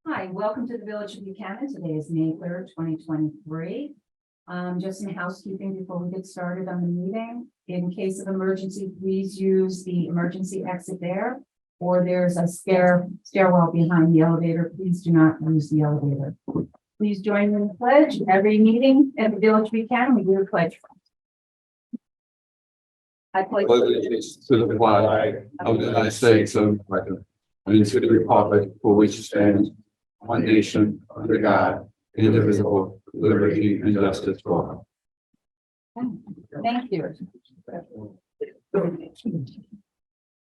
Hi, welcome to the Village of Buchanan. Today is May 3rd, 2023. Just some housekeeping before we get started on the meeting. In case of emergency, please use the emergency exit there, or there's a stairwell behind the elevator. Please do not use the elevator. Please join me in the pledge. Every meeting at the Village of Buchanan, we do a pledge. I pledge allegiance to the flag of the United States of America and to the republic for which it stands, one nation, under God, indivisible, with liberty and justice for all. Thank you.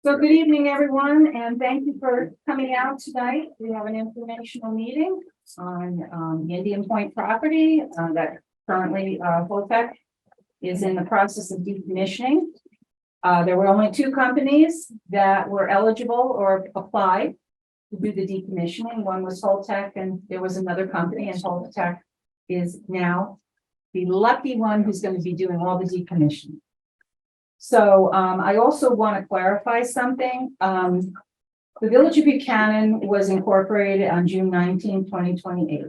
So good evening, everyone, and thank you for coming out tonight. We have an informational meeting on the Indian Point property that currently Holtec is in the process of decommissioning. There were only two companies that were eligible or applied to do the decommissioning. One was Holtec, and there was another company, and Holtec is now the lucky one who's going to be doing all the decommissioning. So I also want to clarify something. The Village of Buchanan was incorporated on June 19, 2028.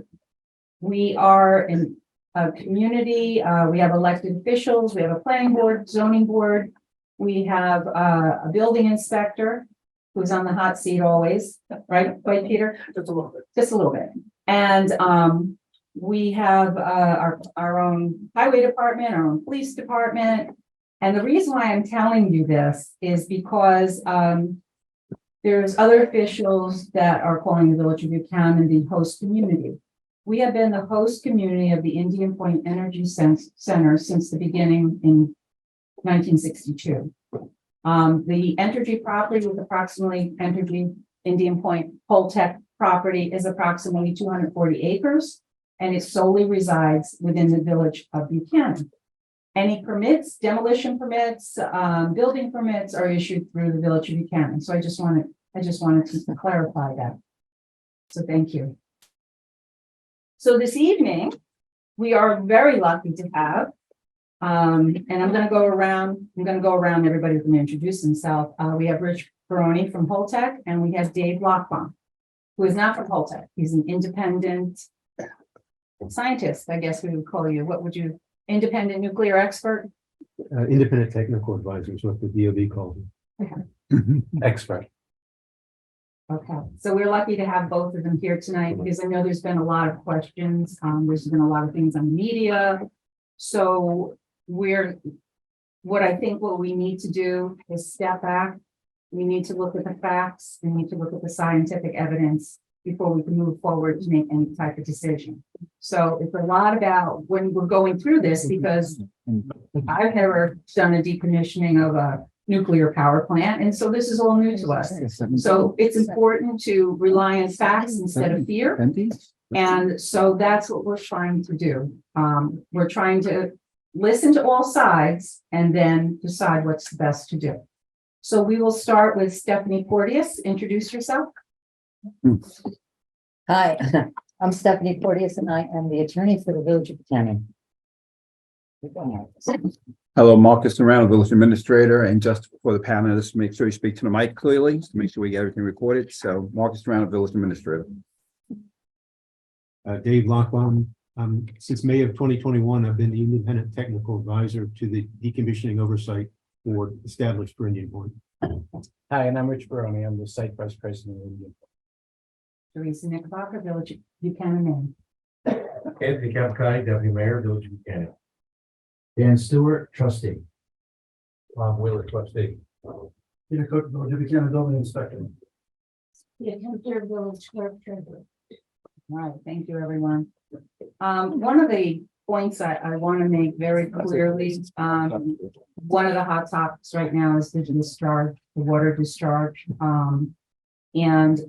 We are in a community. We have elected officials. We have a planning board, zoning board. We have a building inspector who's on the hot seat always, right, Peter? Just a little bit. Just a little bit. And we have our own highway department, our own police department. And the reason why I'm telling you this is because there's other officials that are calling the Village of Buchanan the host community. We have been the host community of the Indian Point Energy Center since the beginning in 1962. The Entergy property with approximately Indian Point Holtec property is approximately 240 acres, and it solely resides within the Village of Buchanan. Any permits, demolition permits, building permits are issued through the Village of Buchanan. So I just wanted to clarify that. So thank you. So this evening, we are very lucky to have and I'm going to go around everybody can introduce themselves. We have Rich Baroni from Holtec, and we have Dave Lockbaum, who is not from Holtec. He's an independent scientist, I guess we would call you. What would you, independent nuclear expert? Independent technical advisor is what the DOD calls it. Expert. Okay, so we're lucky to have both of them here tonight because I know there's been a lot of questions. There's been a lot of things on the media. So what we need to do is step back. We need to look at the facts. We need to look at the scientific evidence before we can move forward to make any type of decision. So it's a lot about when we're going through this, because I've never done a decommissioning of a nuclear power plant. And so this is all new to us. So it's important to rely on facts instead of fear. And so that's what we're trying to do. We're trying to listen to all sides and then decide what's the best to do. So we will start with Stephanie Porteous. Introduce yourself. Hi, I'm Stephanie Porteous, and I am the attorney for the Village of Buchanan. Hello, Marcus Serrano, Village Administrator, and just for the panelists, make sure you speak to the mic clearly to make sure we get everything recorded. So Marcus Serrano, Village Administrator. Dave Lockbaum. Since May of 2021, I've been the independent technical advisor to the decommissioning oversight board established for Indian Point. Hi, and I'm Rich Baroni. I'm the site vice president of Indian Teresa Knickerbocker, Village of Buchanan. Anthony Capricotti, Deputy Mayor, Village of Buchanan. Dan Stewart, Trustee. Bob Wheeler, Trustee. Peter Cook, Village of Buchanan, Building Inspector. Village Clerk Treasurer. All right, thank you, everyone. One of the points I want to make very clearly, one of the hot topics right now is the water discharge. And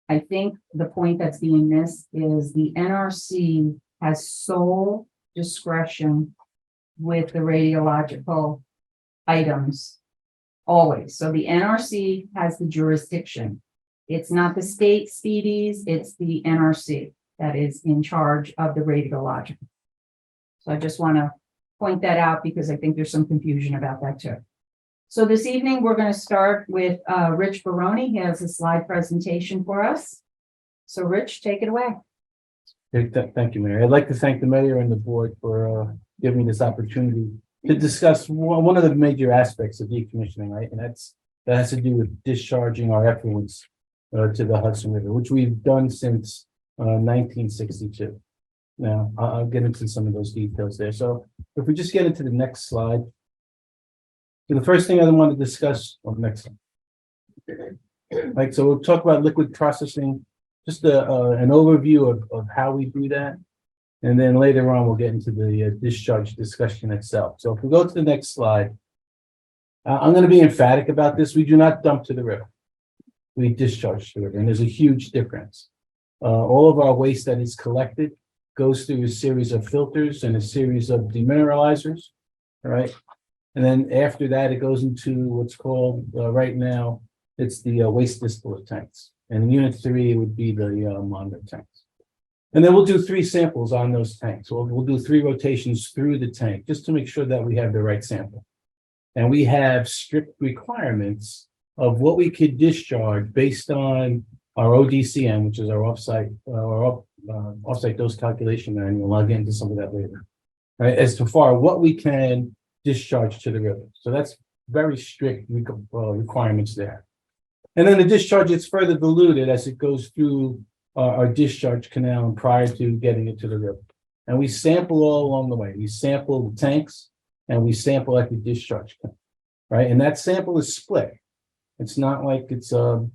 I think the point that's being missed is the NRC has sole discretion with the radiological items always. So the NRC has the jurisdiction. It's not the state speedies, it's the NRC that is in charge of the radiological. So I just want to point that out because I think there's some confusion about that too. So this evening, we're going to start with Rich Baroni. He has a slide presentation for us. So Rich, take it away. Thank you, Mayor. I'd like to thank the mayor and the board for giving me this opportunity to discuss one of the major aspects of decommissioning, right? And that has to do with discharging our effluents to the Hudson River, which we've done since 1962. Now, I'll get into some of those details there. So if we just get into the next slide. So the first thing I want to discuss, next slide. Like, so we'll talk about liquid processing, just an overview of how we do that. And then later on, we'll get into the discharge discussion itself. So if we go to the next slide, I'm going to be emphatic about this. We do not dump to the river. We discharge to the river, and there's a huge difference. All of our waste that is collected goes through a series of filters and a series of demineralizers, all right? And then after that, it goes into what's called, right now, it's the waste distillate tanks. And unit 3 would be the monitor tanks. And then we'll do 3 samples on those tanks. We'll do 3 rotations through the tank just to make sure that we have the right sample. And we have strict requirements of what we could discharge based on our ODCM, which is our offsite dose calculation manual. I'll get into some of that later. Right, as to far what we can discharge to the river. So that's very strict requirements there. And then the discharge gets further diluted as it goes through our discharge canal and prior to getting it to the river. And we sample all along the way. We sample the tanks and we sample at the discharge canal, right? And that sample is split. It's not like it's, and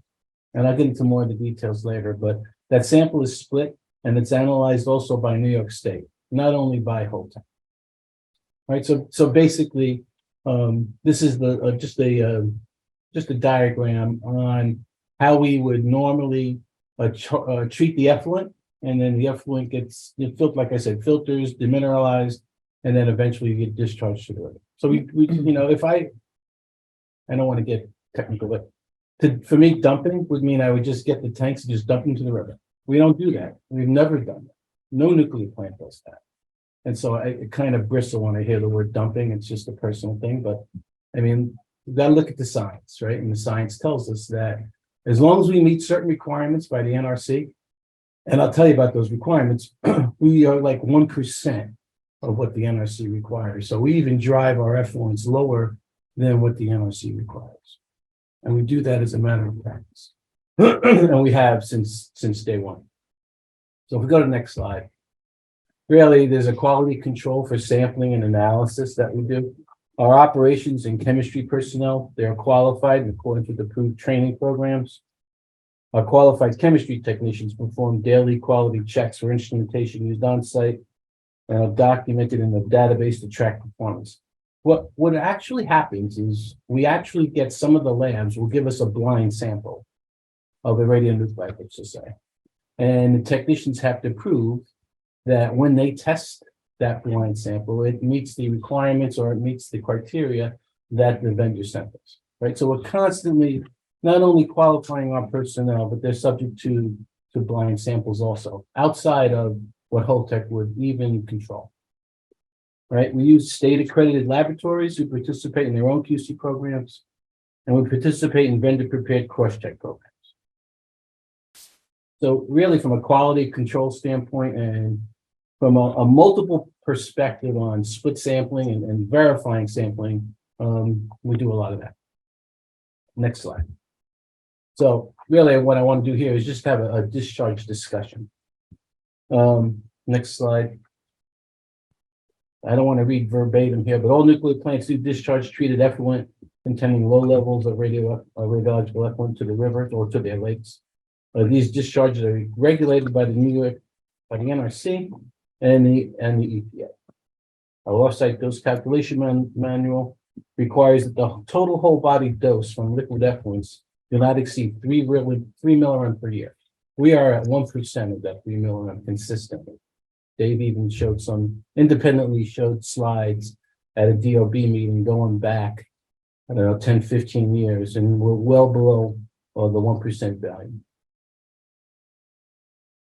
I'll get into more of the details later, but that sample is split and it's analyzed also by New York State, not only by Holtec. Right, so basically, this is just a diagram on how we would normally treat the effluent, and then the effluent gets filtered, like I said, filters, demineralized, and then eventually you get discharged to the river. So we you know, if I don't want to get technical, but for me, dumping would mean I would just get the tanks and just dump them to the river. We don't do that. We've never done that. No nuclear plant does that. And so I kind of bristle when I hear the word dumping. It's just a personal thing, but I mean, we've got to look at the science, right? And the science tells us that as long as we meet certain requirements by the NRC, and I'll tell you about those requirements, we are like 1% of what the NRC requires. So we even drive our effluents lower than what the NRC requires. And we do that as a matter of practice. And we have since day one. So if we go to the next slide. Really, there's a quality control for sampling and analysis that we do. Our operations and chemistry personnel, they are qualified in accordance with approved training programs. Our qualified chemistry technicians perform daily quality checks for instrumentation used on site and are documented in the database to track performance. What actually happens is we actually get some of the labs will give us a blind sample of a radionuclide, let's just say. And the technicians have to prove that when they test that blind sample, it meets the requirements or it meets the criteria that the vendor sent us, right? So we're constantly not only qualifying our personnel, but they're subject to blind samples also, outside of what Holtec would even control, right? We use state-accredited laboratories who participate in their own QC programs, and we participate in vendor-prepared cross-check programs. So really, from a quality control standpoint and from a multiple perspective on split sampling and verifying sampling, we do a lot of that. Next slide. So really what I want to do here is just have a discharge discussion. Next slide. I don't want to read verbatim here, but all nuclear plants do discharge treated effluent containing low levels of radiological effluent to the river or to their lakes. These discharges are regulated by the NRC and the EPA. Our offsite dose calculation manual requires that the total whole body dose from liquid effluents do not exceed 3 milligram per year. We are at 1% of that 3 milligram consistently. Dave even showed independently showed slides at a DOB meeting going back, I don't know, 10, 15 years, and we're well below the 1% value.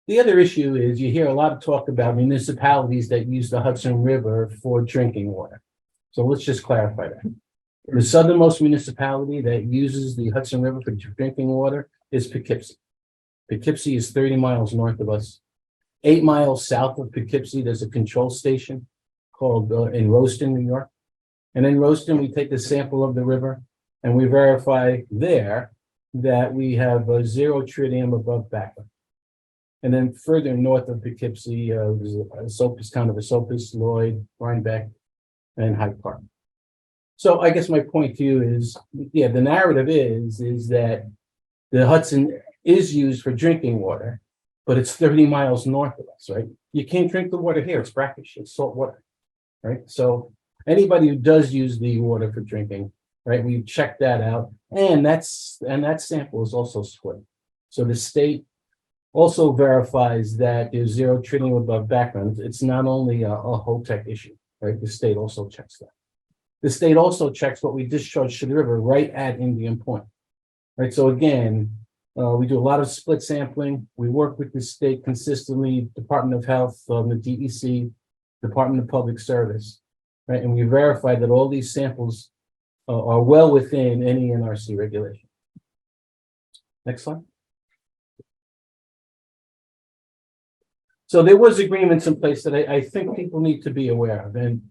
The other issue is you hear a lot of talk about municipalities that use the Hudson River for drinking water. So let's just clarify that. The southernmost municipality that uses the Hudson River for drinking water is Poughkeepsie. Poughkeepsie is 30 miles north of us. 8 miles south of Poughkeepsie, there's a control station called in Roaston, New York. And in Roaston, we take a sample of the river and we verify there that we have zero tritium above background. And then further north of Poughkeepsie, there's a Sopus, town of Esopus, Lloyd, Rhinebeck, and Hyde Park. So I guess my point to you is, yeah, the narrative is that the Hudson is used for drinking water, but it's 30 miles north of us, right? You can't drink the water here, it's brackish, it's salt water, right? So anybody who does use the water for drinking, right, we've checked that out, and that sample is also split. So the state also verifies that there's zero tritium above background. It's not only a Holtec issue, right? The state also checks that. The state also checks what we discharge to the river right at Indian Point, right? So again, we do a lot of split sampling. We work with the state consistently, Department of Health, the DEC, Department of Public Service, right? And we verify that all these samples are well within any NRC regulation. Next slide. So there was agreements in place that I think people need to be aware of. And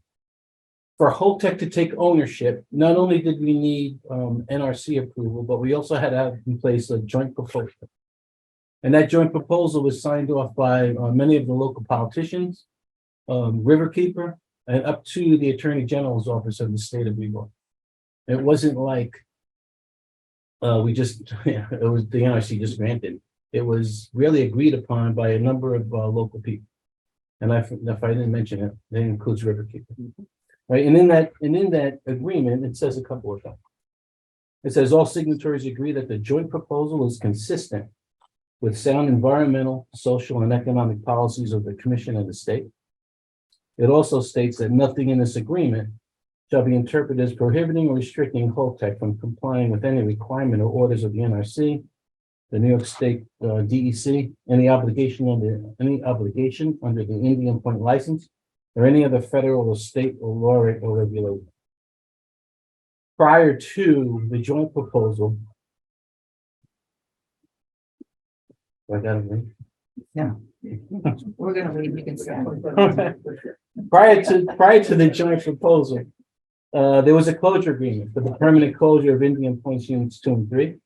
for Holtec to take ownership, not only did we need NRC approval, but we also had to have in place a joint proposal. And that joint proposal was signed off by many of the local politicians, Riverkeeper, and up to the Attorney General's office of the state of New York. It wasn't like we just, it was the NRC just granted. It was really agreed upon by a number of local people. And if I didn't mention it, that includes Riverkeeper. Right, and in that agreement, it says a couple of things. It says all signatories agree that the joint proposal is consistent with sound environmental, social, and economic policies of the commission and the state. It also states that nothing in this agreement shall be interpreted as prohibiting or restricting Holtec from complying with any requirement or orders of the NRC, the New York State DEC, any obligation under the Indian Point license, or any other federal or state or law or regulation. Prior to the joint proposal, I got it. We're gonna leave, you can stay. Prior to the joint proposal, there was a closure agreement for the permanent closure of Indian Points Units 2 and 3.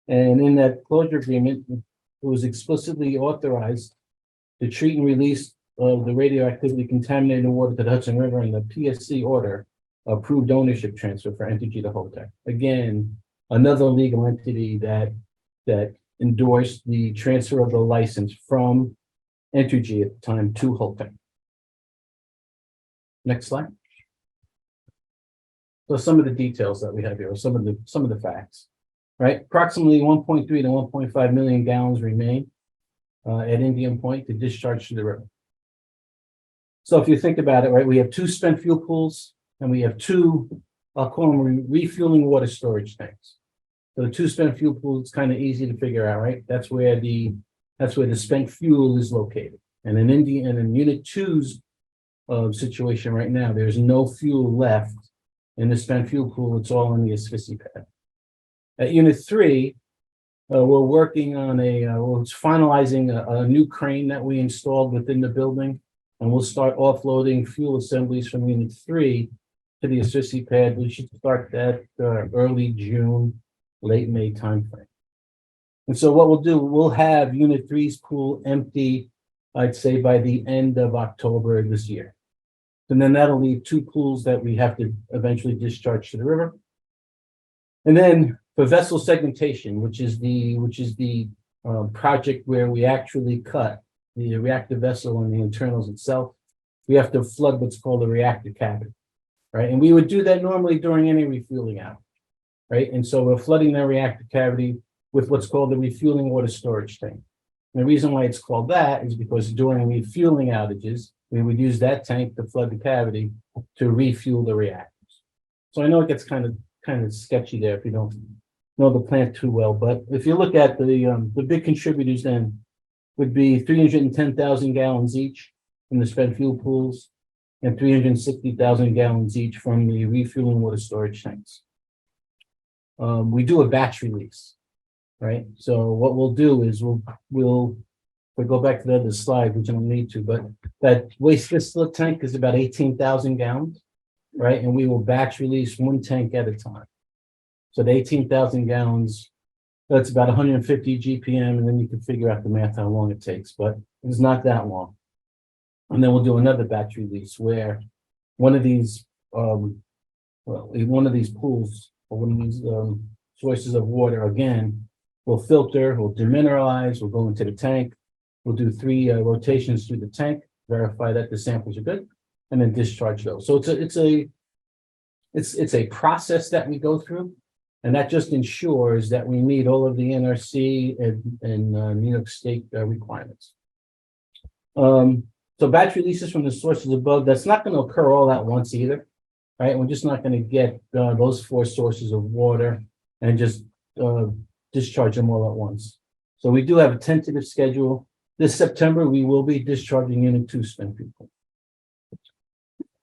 And in that closure agreement, it was explicitly authorized to treat and release of the radioactively contaminated water to the Hudson River, and the PSC order approved ownership transfer for Entergy to Holtec. Again, another legal entity that endorsed the transfer of the license from Entergy at the time to Holtec. Next slide. So some of the details that we have here, some of the facts, right? Approximately 1.3 to 1.5 million gallons remain at Indian Point to discharge to the river. So if you think about it, right, we have 2 spent fuel pools and we have 2, I'll call them refueling water storage tanks. So the 2 spent fuel pools, kind of easy to figure out, right? That's where the spent fuel is located. And in Unit 2's situation right now, there's no fuel left in the spent fuel pool. It's all in the asphyxia pad. At Unit 3, we're working on we're finalizing a new crane that we installed within the building. And we'll start offloading fuel assemblies from Unit 3 to the asphyxia pad. We should start that early June, late May timeframe. And so what we'll do, we'll have Unit 3's pool empty, I'd say by the end of October this year. And then that'll leave 2 pools that we have to eventually discharge to the river. And then for vessel segmentation, which is the project where we actually cut the reactor vessel and the internals itself, we have to flood what's called the reactor cavity, right? And we would do that normally during any refueling outage, right? And so we're flooding that reactor cavity with what's called the refueling water storage tank. And the reason why it's called that is because during refueling outages, we would use that tank to flood the cavity to refuel the reactors. So I know it gets kind of sketchy there if you don't know the plant too well, but if you look at the big contributors then would be 310,000 gallons each from the spent fuel pools and 360,000 gallons each from the refueling water storage tanks. We do a batch release. right? So what we'll do is we'll go back to the other slide, which I don't need to, but that waste distillate tank is about 18,000 gallons, right? And we will batch release one tank at a time. So the 18,000 gallons, that's about 150 GPM, and then you can figure out the math how long it takes, but it's not that long. And then we'll do another batch release where one of these one of these pools or one of these sources of water again will filter, will demineralize, will go into the tank. We'll do 3 rotations through the tank, verify that the samples are good, and then discharge those. So it's a process that we go through, and that just ensures that we meet all of the NRC and New York State requirements. So batch releases from the sources above, that's not going to occur all at once either, right? We're just not going to get those 4 sources of water and just discharge them all at once. So we do have a tentative schedule. This September, we will be discharging Unit 2 spent fuel pool.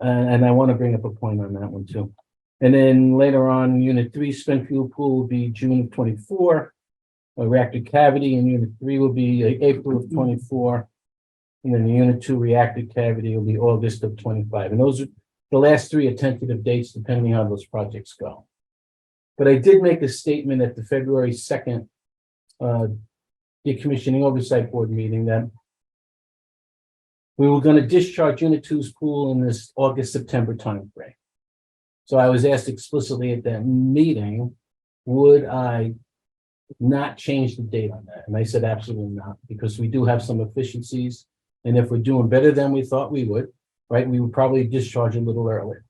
And I want to bring up a point on that one too. And then later on, Unit 3 spent fuel pool will be June of 24. A reactor cavity in Unit 3 will be April of 24. And then the Unit 2 reactor cavity will be August of 25. And those are the last 3 are tentative dates, depending on how those projects go. But I did make a statement at the February 2nd Decommissioning Oversight Board meeting that we were going to discharge Unit 2's pool in this August-September timeframe. So I was asked explicitly at that meeting, would I not change the date on that? And I said, absolutely not, because we do have some efficiencies. And if we're doing better than we thought we would, right, we would probably discharge a little earlier.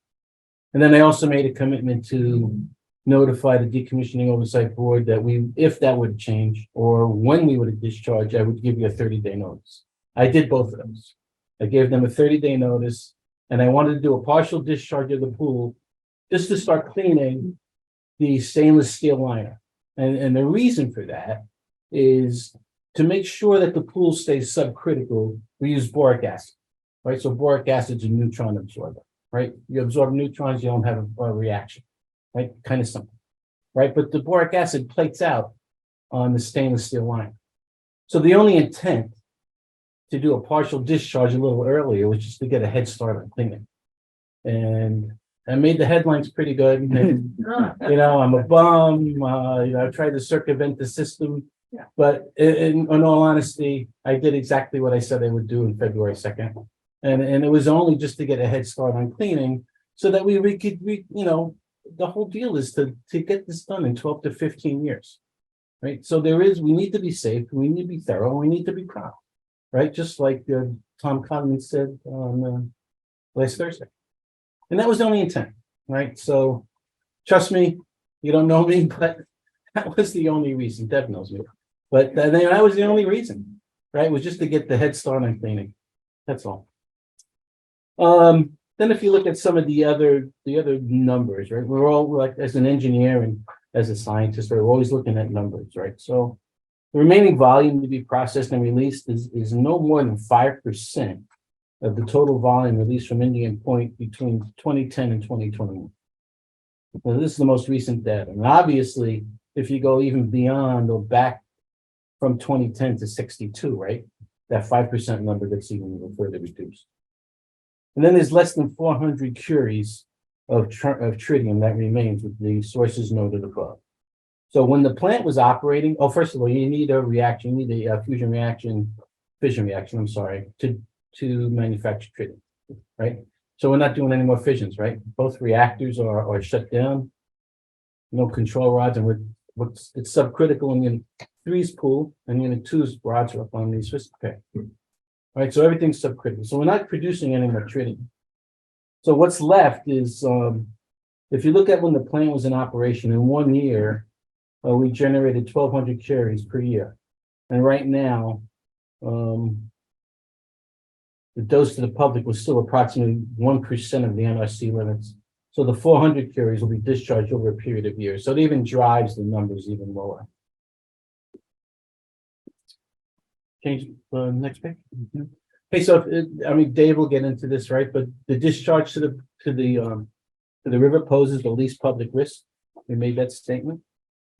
And then I also made a commitment to notify the Decommissioning Oversight Board that if that would change or when we would discharge, I would give you a 30-day notice. I did both of those. I gave them a 30-day notice, and I wanted to do a partial discharge of the pool just to start cleaning the stainless steel liner. And the reason for that is to make sure that the pool stays subcritical. We use boric acid, right? So boric acid's a neutron absorber, right? You absorb neutrons, you don't have a reaction, right? Kind of simple, right? But the boric acid plates out on the stainless steel liner. So the only intent to do a partial discharge a little earlier was just to get a head start on cleaning. And I made the headlines pretty good. And, you know, I'm a bum. You know, I tried to circumvent the system. Yeah. But in all honesty, I did exactly what I said I would do in February 2nd. And it was only just to get a head start on cleaning so that we could, you know, the whole deal is to get this done in 12 to 15 years, right? So we need to be safe, we need to be thorough, we need to be proud, right? Just like Tom Cotton said on last Thursday. And that was the only intent, right? So trust me, you don't know me, but that was the only reason. Deb knows me. But that was the only reason, right? Was just to get the head start on cleaning. That's all. Then if you look at some of the other numbers, right? We're all, like, as an engineer and as a scientist, we're always looking at numbers, right? So the remaining volume to be processed and released is no more than 5% of the total volume released from Indian Point between 2010 and 2021. So this is the most recent data. And obviously, if you go even beyond or back from 2010 to 62, right? That 5% number gets even further reduced. And then there's less than 400 curies of tritium that remains with the sources noted above. So when the plant was operating, first of all, you need a reaction, you need a fission reaction, I'm sorry, to manufacture tritium, right? So we're not doing any more fissions, right? Both reactors are shut down, no control rods, and it's subcritical in Unit 3's pool, and Unit 2's rods are up on these fiscal pay. Right, so everything's subcritical. So we're not producing any more tritium. So what's left is, if you look at when the plant was in operation, in 1 year, we generated 1,200 curies per year. And right now, the dose to the public was still approximately 1% of the NRC limits. So the 400 curies will be discharged over a period of years. So it even drives the numbers even lower. Change the next page. Okay, so Dave will get into this, right? But the discharge to the river poses the least public risk. We made that statement.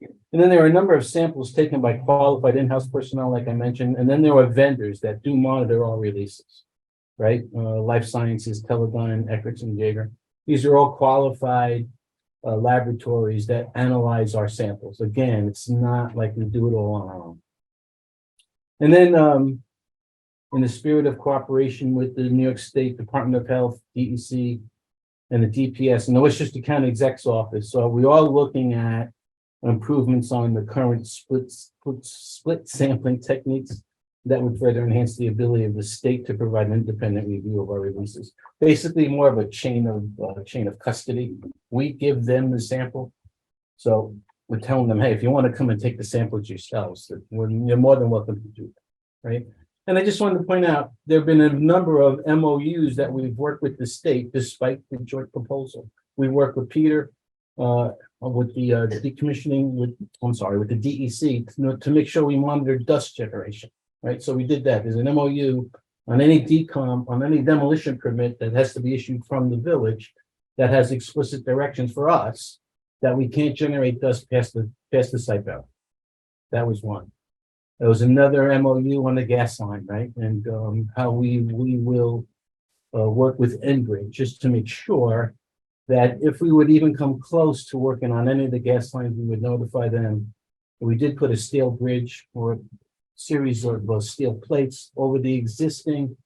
And then there are a number of samples taken by qualified in-house personnel, like I mentioned, and then there are vendors that do monitor all releases. Right, Life Sciences, Teledyne, Eckerts and Jaeger. These are all qualified laboratories that analyze our samples. Again, it's not like we do it all on our own. And then, in the spirit of cooperation with the New York State Department of Health, DEC, and the DPS, and the Westchester County Exec's Office, so we're all looking at improvements on the current split sampling techniques that would further enhance the ability of the state to provide an independent review of our releases. Basically, more of a chain of custody. We give them the sample. So we're telling them, hey, if you want to come and take the samples yourselves, you're more than welcome to do that, right? And I just wanted to point out, there have been a number of MOUs that we've worked with the state despite the joint proposal. We work with Peter, with the decommissioning, with the DEC to make sure we monitor dust generation. Right, so we did that. There's an MOU on any demolition permit that has to be issued from the village that has explicit directions for us that we can't generate dust past the site boundary. That was one. There was another MOU on the gas line, right? And how we will work with Enbridge just to make sure that if we would even come close to working on any of the gas lines, we would notify them. We did put a steel bridge or series of steel plates over the existing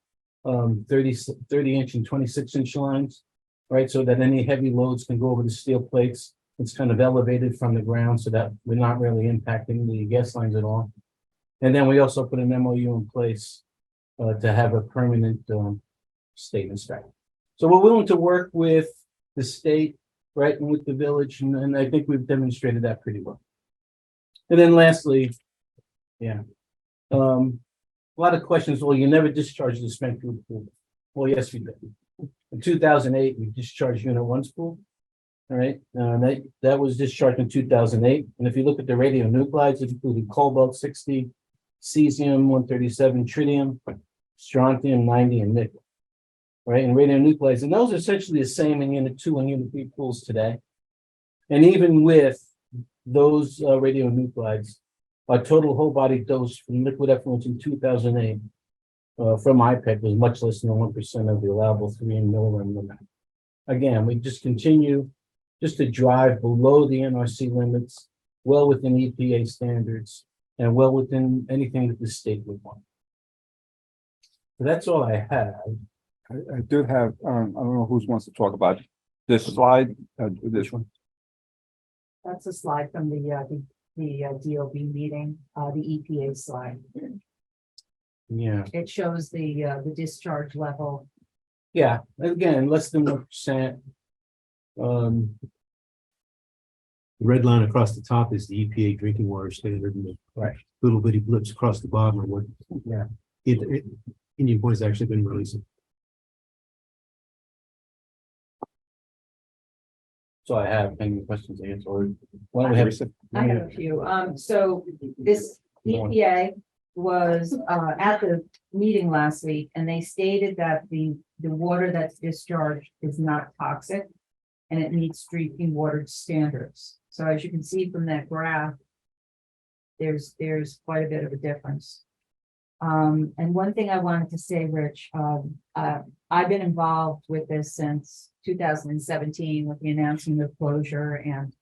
30-inch and 26-inch lines, right? So that any heavy loads can go over the steel plates. It's kind of elevated from the ground so that we're not really impacting the gas lines at all. And then we also put an MOU in place to have a permanent state inspector. So we're willing to work with the state, right, and with the village, and I think we've demonstrated that pretty well. And then lastly, a lot of questions. Well, you never discharged the spent fuel pool. Well, yes, we did. In 2008, we discharged Unit 1's pool. All right, that was discharged in 2008. And if you look at the radionuclides, it included cobalt-60, cesium-137, tritium, strontium-90, and nickel. Right, and radionuclides, and those are essentially the same in Unit 2 and Unit 3 pools today. And even with those radionuclides, our total whole body dose from liquid effluents in 2008 from IPEC was much less than 1% of the allowable 3 milligram limit. Again, we just continue just to drive below the NRC limits, well within EPA standards, and well within anything that the state would want. So that's all I have. I do have, I don't know who wants to talk about this slide, this one. That's a slide from the DOB meeting, the EPA slide. Yeah, It shows the discharge level. yeah, again, less than 1%. The red line across the top is the EPA drinking water standard, and the Right. little bitty blips across the bottom are what Yeah. Indian Point has actually been releasing. So I have any questions to answer, or why don't we have? I have a few. So this EPA was at the meeting last week, and they stated that the water that's discharged is not toxic and it meets drinking water standards. So as you can see from that graph, there's quite a bit of a difference. And one thing I wanted to say, Rich, I've been involved with this since 2017 with the announcement of closure, and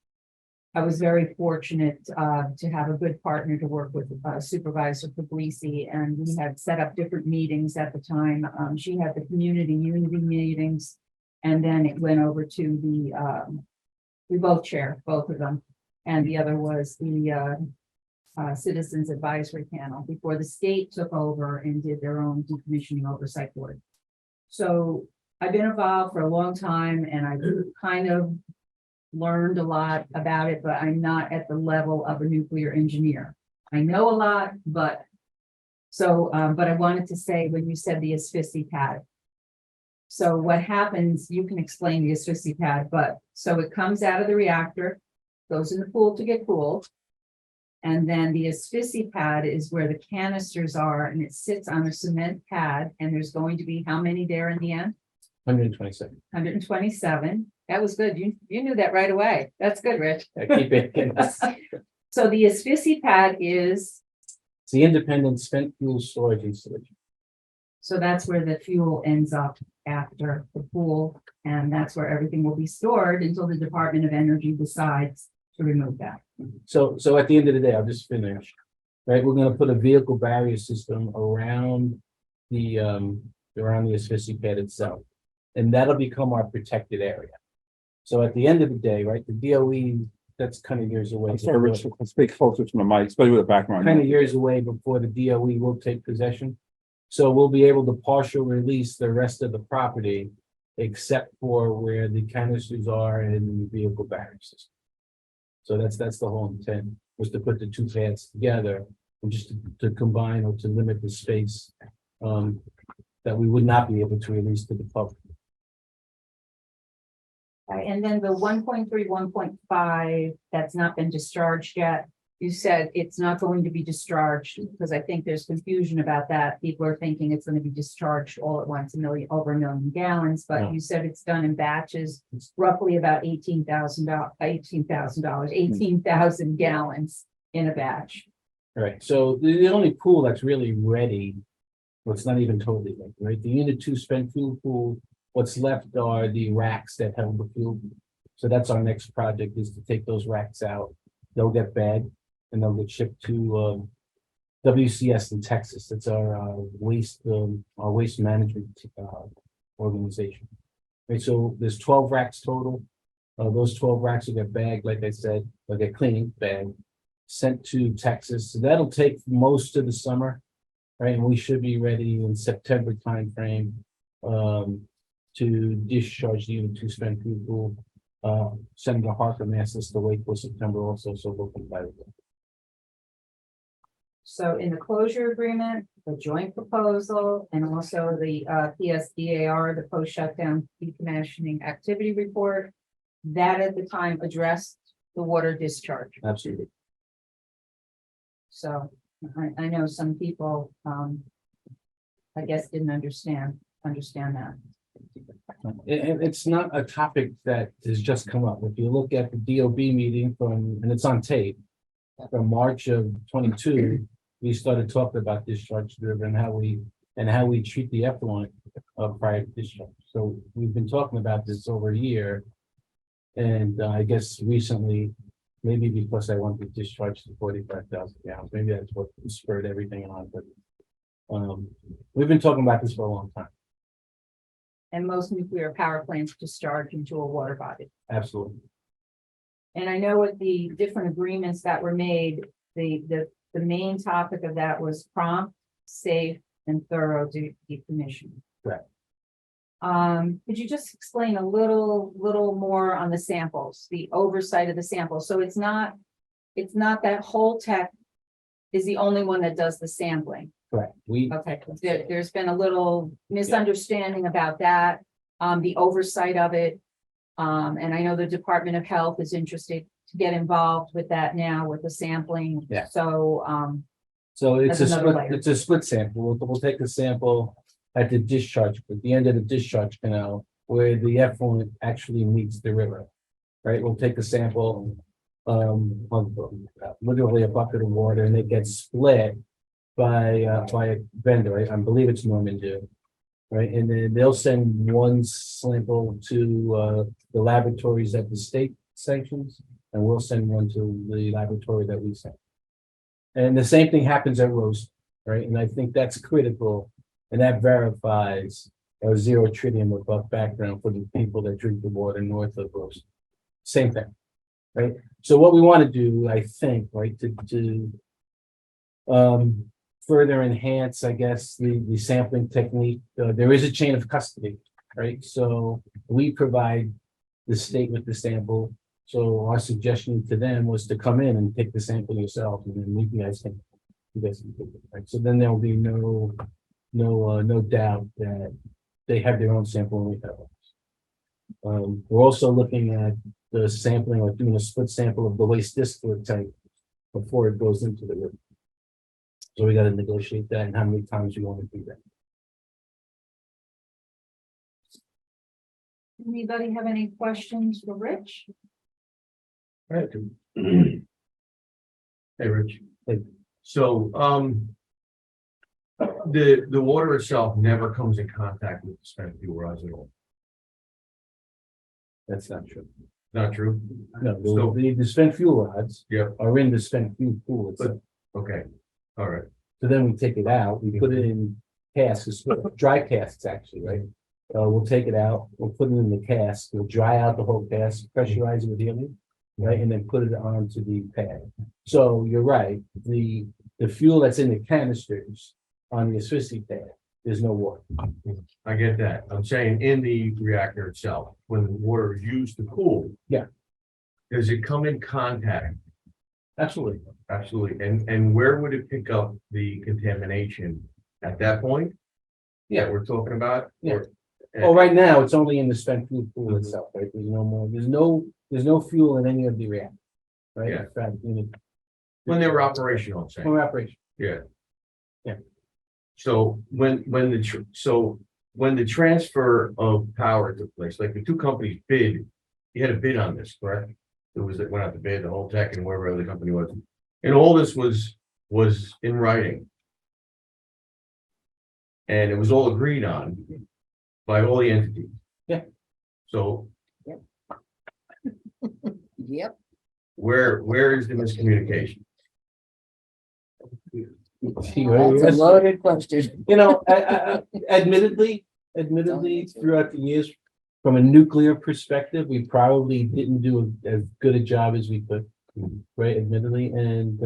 I was very fortunate to have a good partner to work with, Supervisor Puglisi, and we had set up different meetings at the time. She had the community unity meetings, and then it went over to the we both chair both of them, and the other was the Citizens Advisory Panel before the state took over and did their own decommissioning oversight board. So I've been involved for a long time, and I've kind of learned a lot about it, but I'm not at the level of a nuclear engineer. I know a lot, but I wanted to say, when you said the asphyxie pad. So what happens, you can explain the asphyxie pad, but so it comes out of the reactor, goes in the pool to get cooled. And then the asphyxie pad is where the canisters are, and it sits on a cement pad, and there's going to be how many there in the end? 127. 127. That was good. You knew that right away. That's good, Rich. I keep it. So the asphyxia pad is, It's the independent spent fuel storage installation. so that's where the fuel ends up after the pool. And that's where everything will be stored until the Department of Energy decides to remove that. So at the end of the day, I'll just finish. Right, we're gonna put a vehicle barrier system around the asphyxia pad itself. And that'll become our protected area. So at the end of the day, right, the DOE, that's kind of years away. I'm sorry, Rich, speak closer to the mic, especially with the background. Kind of years away before the DOE will take possession. So we'll be able to partial release the rest of the property, except for where the canisters are and the vehicle barrier system. So that's the whole intent, was to put the two pads together and just to combine or to limit the space that we would not be able to release to the public. Right, and then the 1.3, 1.5, that's not been discharged yet. You said it's not going to be discharged, because I think there's confusion about that. People are thinking it's going to be discharged all at once, over 1 million gallons, but No. you said it's done in batches, roughly about $18,000 gallons in a batch. Right, so the only pool that's really ready, well, it's not even totally ready, right? The unit 2 spent fuel pool, what's left are the racks that held the fuel. So that's our next project, is to take those racks out. They'll get bagged and they'll get shipped to WCS in Texas. It's our waste management organization. Right, so there's 12 racks total. Those 12 racks will get bagged, like I said, they'll get cleaned, bagged, sent to Texas. So that'll take most of the summer, right? And we should be ready in September timeframe to discharge the unit 2 spent fuel pool. Senator Harkin asked us to wait till September also, so we'll comply with that. So in the closure agreement, the joint proposal, and also the PSDAR, the post-shutdown decommissioning activity report, that at the time addressed the water discharge. Absolutely. So I know some people, I guess, didn't understand that. And it's not a topic that has just come up. If you look at the DOB meeting and it's on tape, from March of 22, we started talking about discharge river and how we treat the effluent prior to discharge. So we've been talking about this over a year. And I guess recently, maybe because I wanted to discharge the 45,000 gallons, maybe that's what spurred everything on. But we've been talking about this for a long time. And most nuclear power plants discharge into a water body. Absolutely. And I know with the different agreements that were made, the main topic of that was prompt, safe, and thorough decommissioning. Correct. Could you just explain a little more on the samples, the oversight of the samples? So it's not that Holtec is the only one that does the sampling. Correct. Okay, there's been a little misunderstanding about that, the oversight of it. And I know the Department of Health is interested to get involved with that now with the sampling. Yeah. So, So it's That's another layer. it's a split sample. We'll take a sample at the discharge, at the end of the discharge canal, where the effluent actually meets the river. Right, we'll take a sample, literally a bucket of water, and it gets split by a vendor, I believe it's Norman Dew. Right, and then they'll send one sample to the laboratories that the state sanctions, and we'll send one to the laboratory that we send. And the same thing happens at Rose, right? And I think that's critical, and that verifies a zero tritium above background for the people that drink the water north of Rose. Same thing, right? So what we want to do, I think, right, to further enhance, I guess, the sampling technique, there is a chain of custody, right? So we provide the state with the sample. So our suggestion to them was to come in and take the sample yourself, and then you guys can take it, right? So then there will be no doubt that they have their own sample and we have ours. We're also looking at the sampling, or doing a split sample of the waste distillate tank before it goes into the river. So we got to negotiate that and how many times we want to do that. anybody have any questions for Rich? All right. Hey, Rich. Hey. So, the water itself never comes in contact with the spent fuel rods at all. That's not true. Not true? No, So- the spent fuel rods Yep. are in the spent fuel pool itself. Okay, all right. So then we take it out, we put it in casks, dry casks actually, right? We'll take it out, we'll put it in the cask, we'll dry out the whole cask, pressurize it with helium, right? And then put it onto the pad. So you're right, the fuel that's in the canisters on the asphyxia pad, there's no water. I get that. I'm saying in the reactor itself, when the water is used to cool. Yeah. Does it come in contact? Absolutely. Absolutely. And where would it pick up the contamination at that point? Yeah. We're talking about? Yeah. Or- Well, right now, it's only in the spent fuel pool itself, right? There's no more, there's no fuel in any of the reactors. Right? Yeah. In fact, When they were operational, I'm saying. for operation. Yeah. Yeah. So when the transfer of power took place, like the two companies bid, you had a bid on this, correct? It was that went out to bid, the Holtec and wherever the company was. And all this was in writing. And it was all agreed on by all the entities. Yeah. So Yep. where is the miscommunication? That's a loaded question. You know, admittedly, throughout the years, from a nuclear perspective, we probably didn't do as good a job as we could, right? Admittedly, and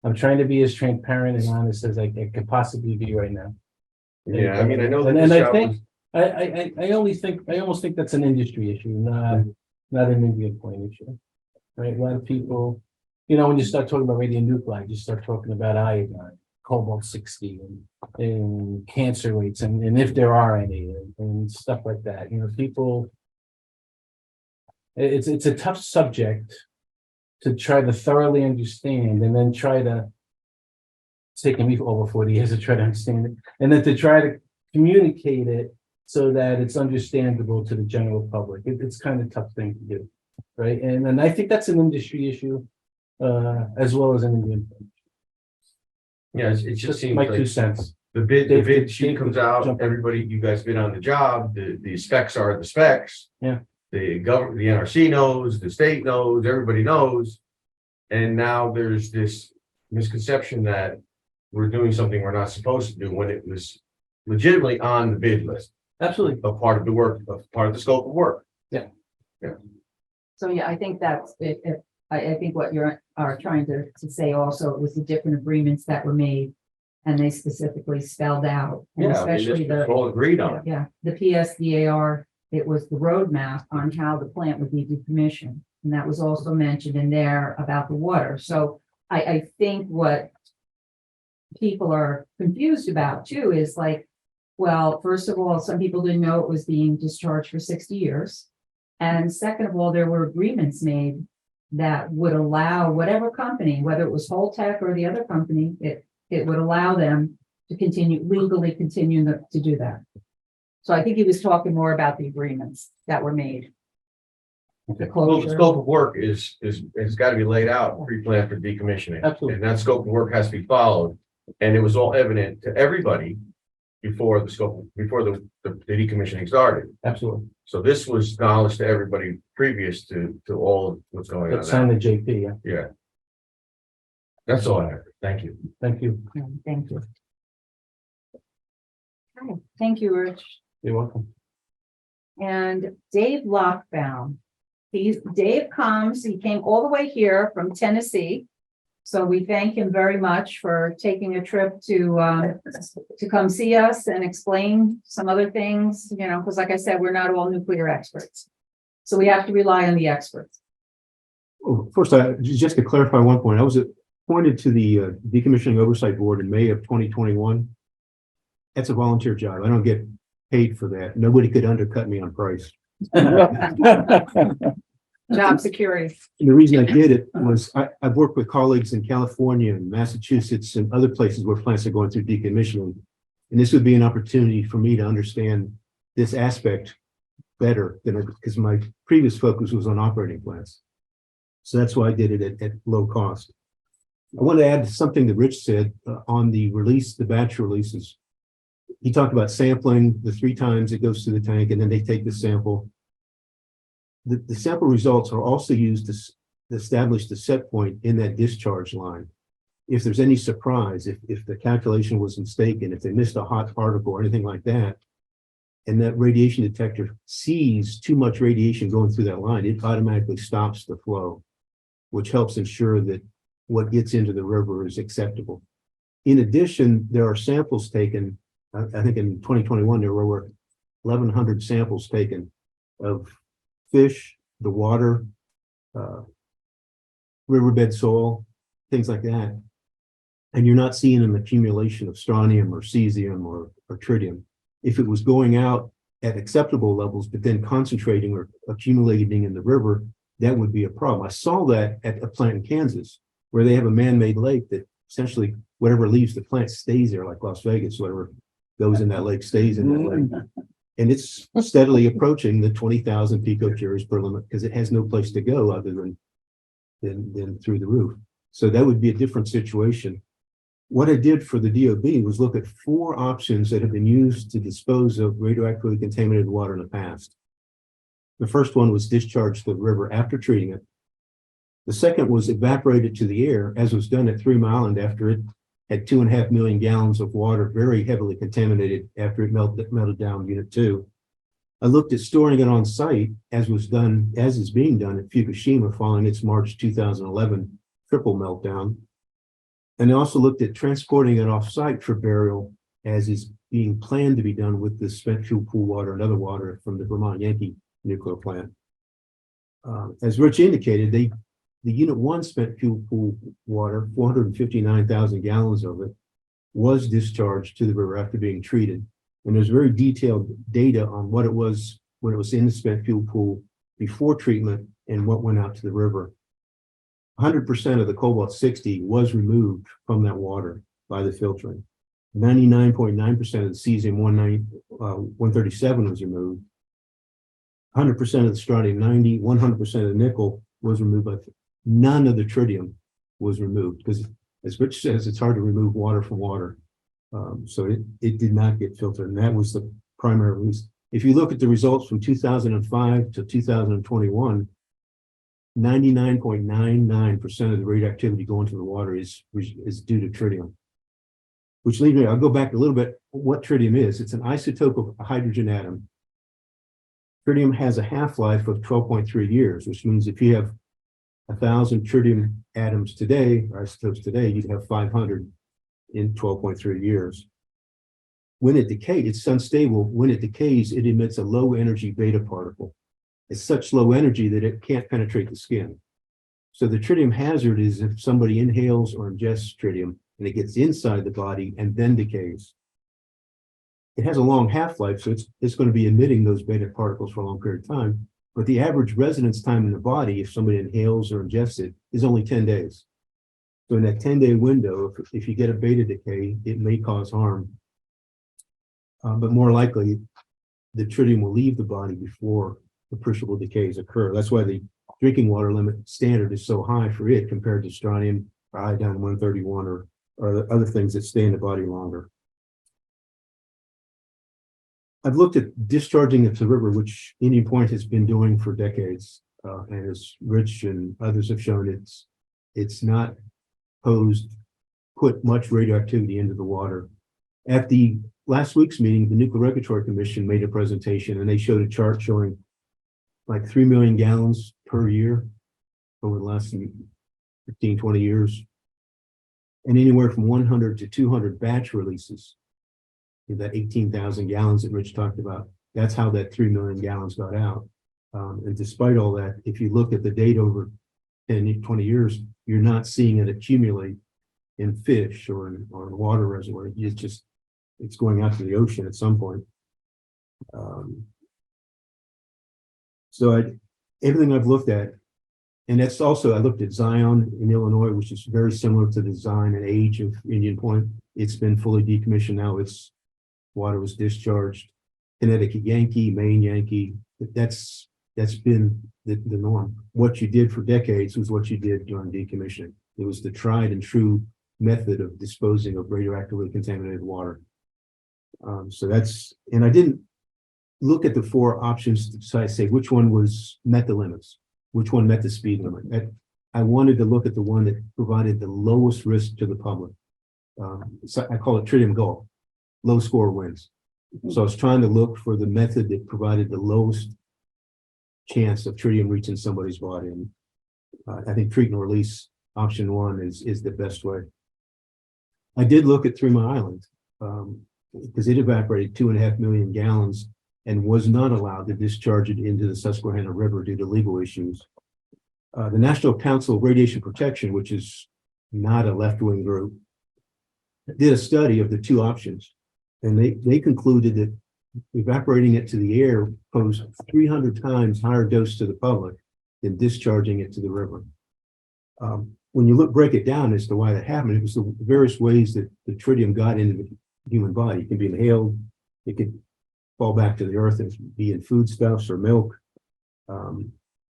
I'm trying to be as transparent and honest as I could possibly be right now. Yeah, I mean, I know that And this I job think was- I almost think that's an industry issue, not an Indian Point issue. Right, a lot of people, you know, when you start talking about radionuclide, you start talking about iodine, cobalt-60 and cancer rates and if there are any and stuff like that, you know, people. It's a tough subject to try to thoroughly understand and then try to. It's taken me over 40 years to try to understand it, and then to try to communicate it so that it's understandable to the general public. It's kind of a tough thing to do, right? And I think that's an industry issue, as well as an Indian. Yeah, it just seems My like 2 cents. the bid Dave, sheet Dave, comes out, jump in. everybody, you guys bid on the job, the specs are the specs. Yeah. The government, the NRC knows, the state knows, everybody knows. And now there's this misconception that we're doing something we're not supposed to do when it was legitimately on the bid list, Absolutely. a part of the work, a part of the scope of work. So, yeah, I think that's it. I think what are trying to say also was the different agreements that were made. And they specifically spelled out, and Yeah, I mean, especially this was all agreed on. yeah, the PSDAR, it was the roadmap on how the plant would be decommissioned. And that was also mentioned in there about the water. So I think what people are confused about too is like, well, first of all, some people didn't know it was being discharged for 60 years. And second of all, there were agreements made that would allow whatever company, whether it was Holtec or the other company, it would allow them to legally continue to do that. So I think he was talking more about the agreements that were made. The Well, the closure. scope of work has got to be laid out, pre-planned for decommissioning. Absolutely. And that scope of work has to be followed. And it was all evident to everybody before the decommissioning started. Absolutely. So this was knowledge to everybody previous to all of what's going on Let's sign now. the JP, yeah. Yeah. That's all I have. Thank you. Thank you. Thank you. Okay, thank you, Rich. You're welcome. And Dave Lockbaum. Dave he came all the way here from Tennessee. So we thank him very much for taking a trip to come see us and explain some other things, you know, because like I said, we're not all nuclear experts. So we have to rely on the experts. Oh, first, just to clarify one point, I was appointed to the Decommissioning Oversight Board in May of 2021. That's a volunteer job. I don't get paid for that. Nobody could undercut me on price. Job security. And the reason I did it was I've worked with colleagues in California and Massachusetts and other places where plants are going through decommissioning. And this would be an opportunity for me to understand this aspect better because my previous focus was on operating plants. So that's why I did it at low cost. I want to add something that Rich said on the release, the batch releases. He talked about sampling the 3 times it goes through the tank, and then they take the sample. The sample results are also used to establish the set point in that discharge line. If there's any surprise, if the calculation was mistaken, if they missed a hot particle or anything like that, and that radiation detector sees too much radiation going through that line, it automatically stops the flow, which helps ensure that what gets into the river is acceptable. In addition, there are samples taken, I think in 2021, there were over 1,100 samples taken of fish, the water, riverbed soil, things like that. And you're not seeing an accumulation of strontium or cesium or tritium. If it was going out at acceptable levels, but then concentrating or accumulating in the river, that would be a problem. I saw that at a plant in Kansas, where they have a man-made lake that essentially whatever leaves the plant stays there, like Las Vegas, whatever goes in that lake stays in that lake. And it's steadily approaching the 20,000 picocuries per limit because it has no place to go other than through the roof. So that would be a different situation. What I did for the DOB was look at 4 options that have been used to dispose of radioactively contaminated water in the past. The first one was discharge to the river after treating it. The second was evaporate it to the air, as was done at 3 Mile Island after it had 2.5 million gallons of water, very heavily contaminated after it melted down Unit 2. I looked at storing it on site, as is being done at Fukushima following its March 2011 triple meltdown. And I also looked at transporting it off-site for burial, as is being planned to be done with the spent fuel pool water and other water from the Vermont Yankee nuclear plant. As Rich indicated, the Unit 1 spent fuel pool water, 459,000 gallons of it, was discharged to the river after being treated. And there's very detailed data on what it was when it was in the spent fuel pool before treatment and what went out to the river. 100% of the cobalt-60 was removed from that water by the filtering. 99.9% of the cesium-137 was removed. 100% of the strontium-90, 100% of the nickel was removed, but none of the tritium was removed because, as Rich says, it's hard to remove water from water. So it did not get filtered, and that was the primary reason. If you look at the results from 2005 to 2021, 99.99% of the radioactivity going to the water is due to tritium. Which leads me, I'll go back a little bit, what tritium is. It's an isotope of a hydrogen atom. Tritium has a half-life of 12.3 years, which means if you have 1,000 tritium atoms today, or isotopes today, you'd have 500 in 12.3 years. When it decays, it's unstable. When it decays, it emits a low energy beta particle. It's such low energy that it can't penetrate the skin. So the tritium hazard is if somebody inhales or ingests tritium and it gets inside the body and then decays. It has a long half-life, so it's going to be emitting those beta particles for a long period of time. But the average residence time in the body, if somebody inhales or ingests it, is only 10 days. So in that 10-day window, if you get a beta decay, it may cause harm. But more likely, the tritium will leave the body before appreciable decays occur. That's why the drinking water limit standard is so high for it compared to strontium or iodine-131 or the other things that stay in the body longer. I've looked at discharging it to the river, which Indian Point has been doing for decades. And as Rich and others have shown, it's not put much radioactivity into the water. At the last week's meeting, the Nuclear Regulatory Commission made a presentation and they showed a chart showing like 3 million gallons per year over the last 15, 20 years. And anywhere from 100 to 200 batch releases. That 18,000 gallons that Rich talked about, that's how that 3 million gallons got out. And despite all that, if you look at the data over 10, 20 years, you're not seeing it accumulate in fish or in water reservoir. It's going out to the ocean at some point. Everything I've looked at, and that's also, I looked at Zion in Illinois, which is very similar to the design and age of Indian Point. It's been fully decommissioned now. Its water was discharged. Connecticut Yankee, Maine Yankee, that's been the norm. What you did for decades was what you did during decommissioning. It was the tried and true method of disposing of radioactively contaminated water. So that's, and I didn't look at the four options to decide, say which one met the limits, which one met the speed limit. I wanted to look at the one that provided the lowest risk to the public. So I call it tritium gold, low score wins. So I was trying to look for the method that provided the lowest chance of tritium reaching somebody's body. And I think treat and release option one is the best way. I did look at 3 Mile Island because it evaporated 2.5 million gallons and was not allowed to discharge it into the Susquehanna River due to legal issues. The National Council of Radiation Protection, which is not a left-wing group, did a study of the two options, and they concluded that evaporating it to the air posed 300 times higher dose to the public than discharging it to the river. When you break it down as to why that happened, it was the various ways that the tritium got into the human body. It can be inhaled, it could fall back to the earth and be in foodstuffs or milk.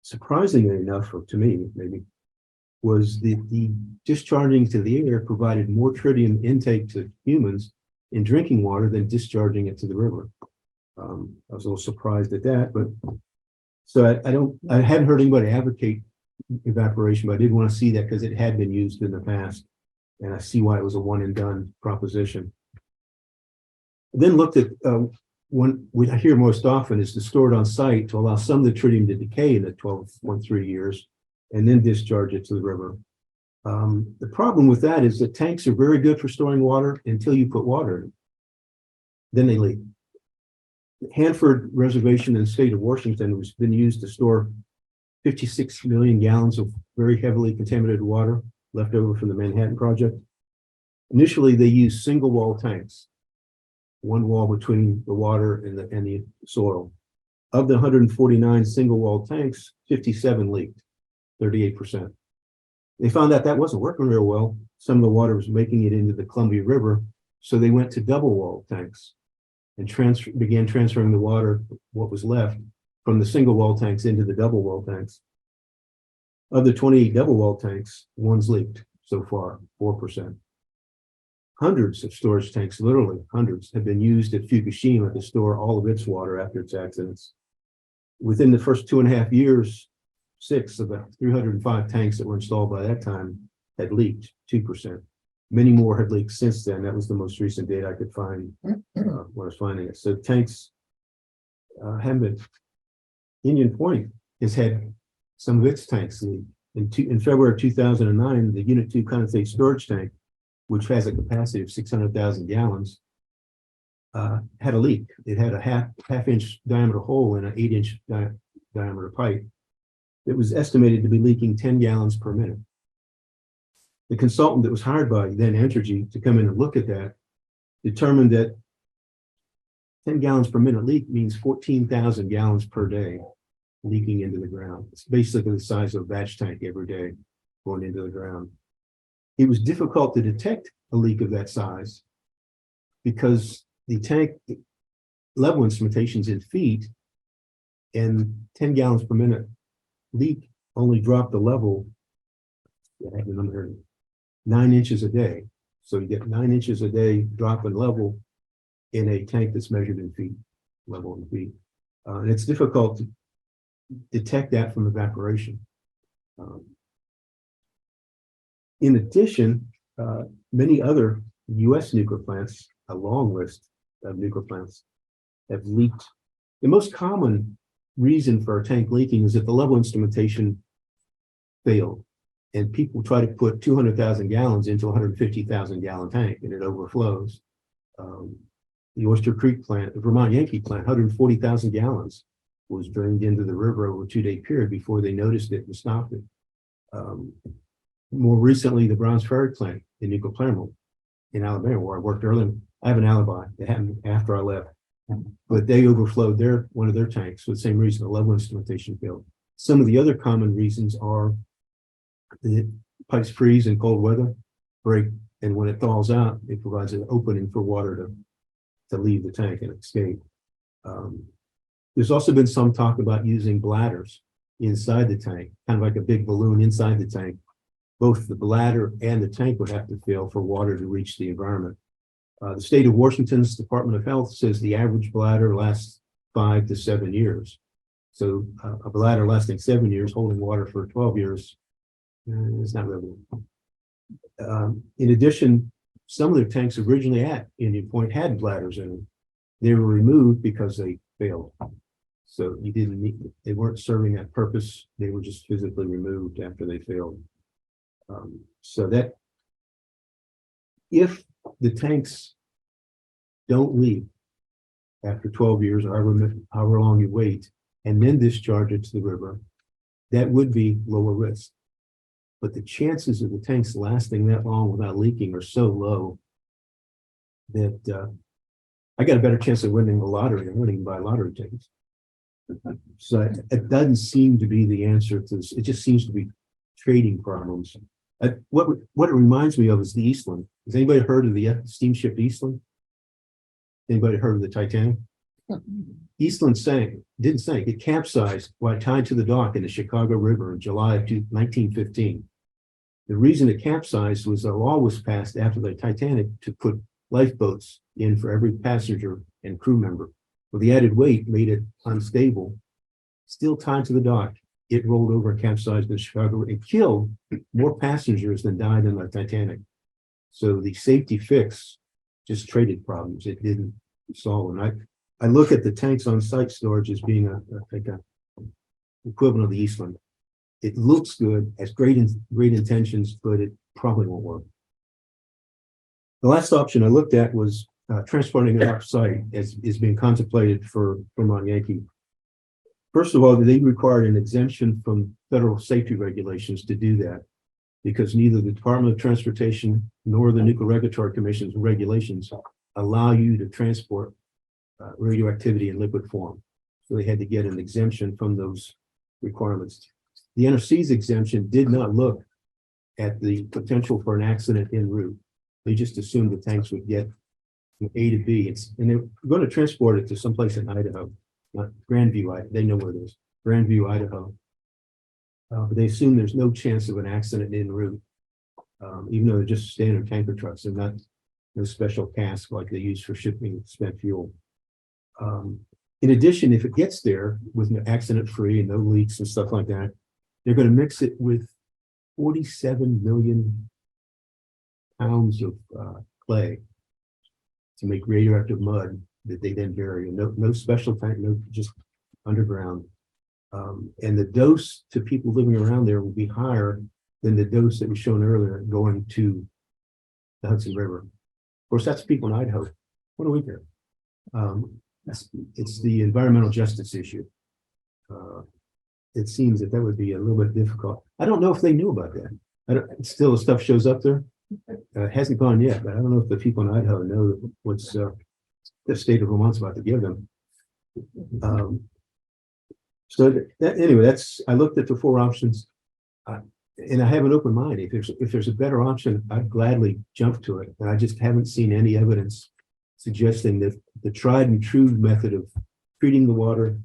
Surprisingly enough, or to me, maybe, was the discharging to the air provided more tritium intake to humans in drinking water than discharging it to the river. I was a little surprised at that, but so I hadn't heard anybody advocate evaporation, but I did want to see that because it had been used in the past, and I see why it was a one and done proposition. Then looked at one we hear most often is to store it on site to allow some of the tritium to decay in the 12.3 years and then discharge it to the river. The problem with that is that tanks are very good for storing water until you put water in them. Then they leak. Hanford Reservation in the state of Washington has been used to store 56 million gallons of very heavily contaminated water left over from the Manhattan Project. Initially, they used single wall tanks, one wall between the water and the soil. Of the 149 single wall tanks, 57 leaked, 38%. They found out that wasn't working real well. Some of the water was making it into the Columbia River, so they went to double wall tanks and began transferring the water, what was left, from the single wall tanks into the double wall tanks. Of the 28 double wall tanks, one's leaked so far, 4%. Hundreds of storage tanks, literally hundreds, have been used at Fukushima to store all of its water after its accidents. Within the first 2.5 years, 6 of the 305 tanks that were installed by that time had leaked, 2%. Many more had leaked since then. That was the most recent data I could find when I was finding it. So tanks have been. Indian Point has had some of its tanks leak. In February of 2009, the Unit 2 condensate storage tank, which has a capacity of 600,000 gallons, had a leak. It had a half-inch diameter hole in an 8-inch diameter pipe. It was estimated to be leaking 10 gallons per minute. The consultant that was hired by then Entergy to come in and look at that determined that 10 gallons per minute leak means 14,000 gallons per day leaking into the ground. It's basically the size of a batch tank every day going into the ground. It was difficult to detect a leak of that size because the tank level instrumentation is in feet, and 10 gallons per minute leak only dropped the level, I have the number here, 9 inches a day. So you get 9 inches a day drop in level in a tank that's measured in feet, level in feet. And it's difficult to detect that from evaporation. In addition, many other US nuclear plants, a long list of nuclear plants, have leaked. The most common reason for a tank leaking is that the level instrumentation failed, and people try to put 200,000 gallons into a 150,000 gallon tank, and it overflows. The Oyster Creek plant, the Vermont Yankee plant, 140,000 gallons was drained into the river over a 2-day period before they noticed it and stopped it. More recently, the Browns Ferry plant in New Palermo in Alabama, where I worked earlier. I have an alibi. It happened after I left, but they overflowed one of their tanks for the same reason. The level instrumentation failed. Some of the other common reasons are the pipes freeze in cold weather, break, and when it thaws out, it provides an opening for water to leave the tank and escape. There's also been some talk about using bladders inside the tank, kind of like a big balloon inside the tank, both the bladder and the tank would have to fail for water to reach the environment. The state of Washington's Department of Health says the average bladder lasts 5 to 7 years. So a bladder lasting 7 years, holding water for 12 years, is not really. In addition, some of the tanks originally at Indian Point had bladders in them. They were removed because they failed. So you didn't need, they weren't serving that purpose. They were just physically removed after they failed. So that if the tanks don't leak after 12 years, or however long you wait, and then discharge it to the river, that would be lower risk. But the chances of the tanks lasting that long without leaking are so low that I got a better chance of winning the lottery than winning by lottery tickets. So it doesn't seem to be the answer to this. It just seems to be trading problems. What it reminds me of is the Eastland. Has anybody heard of the steamship Eastland? Anybody heard of the Titanic? Eastland didn't sink. It capsized while tied to the dock in the Chicago River in July of 1915. The reason it capsized was a law was passed after the Titanic to put lifeboats in for every passenger and crew member. Well, the added weight made it unstable. Still tied to the dock, it rolled over and capsized in Chicago. It killed more passengers than died in the Titanic. So the safety fix just traded problems. It didn't solve them. I look at the tanks on site storage as being a equivalent of the Eastland. It looks good, has great intentions, but it probably won't work. The last option I looked at was transporting it off-site, as is being contemplated for Mount Yankee. First of all, they required an exemption from federal safety regulations to do that, because neither the Department of Transportation nor the Nuclear Regulatory Commission's regulations allow you to transport radioactivity in liquid form. So they had to get an exemption from those requirements. The NRC's exemption did not look at the potential for an accident en route. They just assumed the tanks would get from A to B. And they're going to transport it to someplace in Idaho, not Grandview, Idaho. They know where it is, Grandview, Idaho. But they assume there's no chance of an accident en route, even though they're just standard tanker trucks. They're not no special cask like they use for shipping spent fuel. In addition, if it gets there with no accident free and no leaks and stuff like that, they're going to mix it with 47 million pounds of clay to make radioactive mud that they then bury. No special tank, no, just underground. And the dose to people living around there will be higher than the dose that was shown earlier going to the Hudson River. Of course, that's people in Idaho. What do we care? It's the environmental justice issue. It seems that would be a little bit difficult. I don't know if they knew about that. Still, the stuff shows up there. It hasn't gone yet, but I don't know if the people in Idaho know what's the state of Vermont's about to give them. So anyway, I looked at the four options, and I have an open mind. If there's a better option, I'd gladly jump to it. And I just haven't seen any evidence suggesting that the tried and true method of treating the water,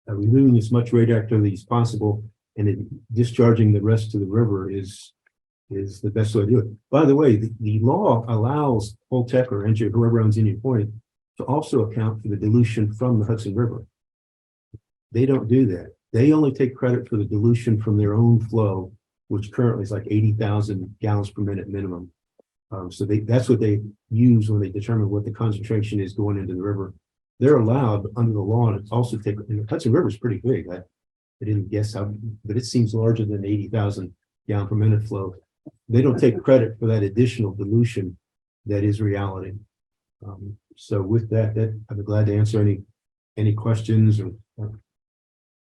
removing as much radioactivity as possible, and then discharging the rest to the river is the best way to do it. By the way, the law allows Holtec or whoever owns Indian Point to also account for the dilution from the Hudson River. They don't do that. They only take credit for the dilution from their own flow, which currently is like 80,000 gallons per minute minimum. So that's what they use when they determine what the concentration is going into the river. They're allowed under the law to also take, and the Hudson River is pretty big. I didn't guess how, but it seems larger than 80,000 gallon per minute flow. They don't take credit for that additional dilution that is reality. So with that, I'd be glad to answer any questions or.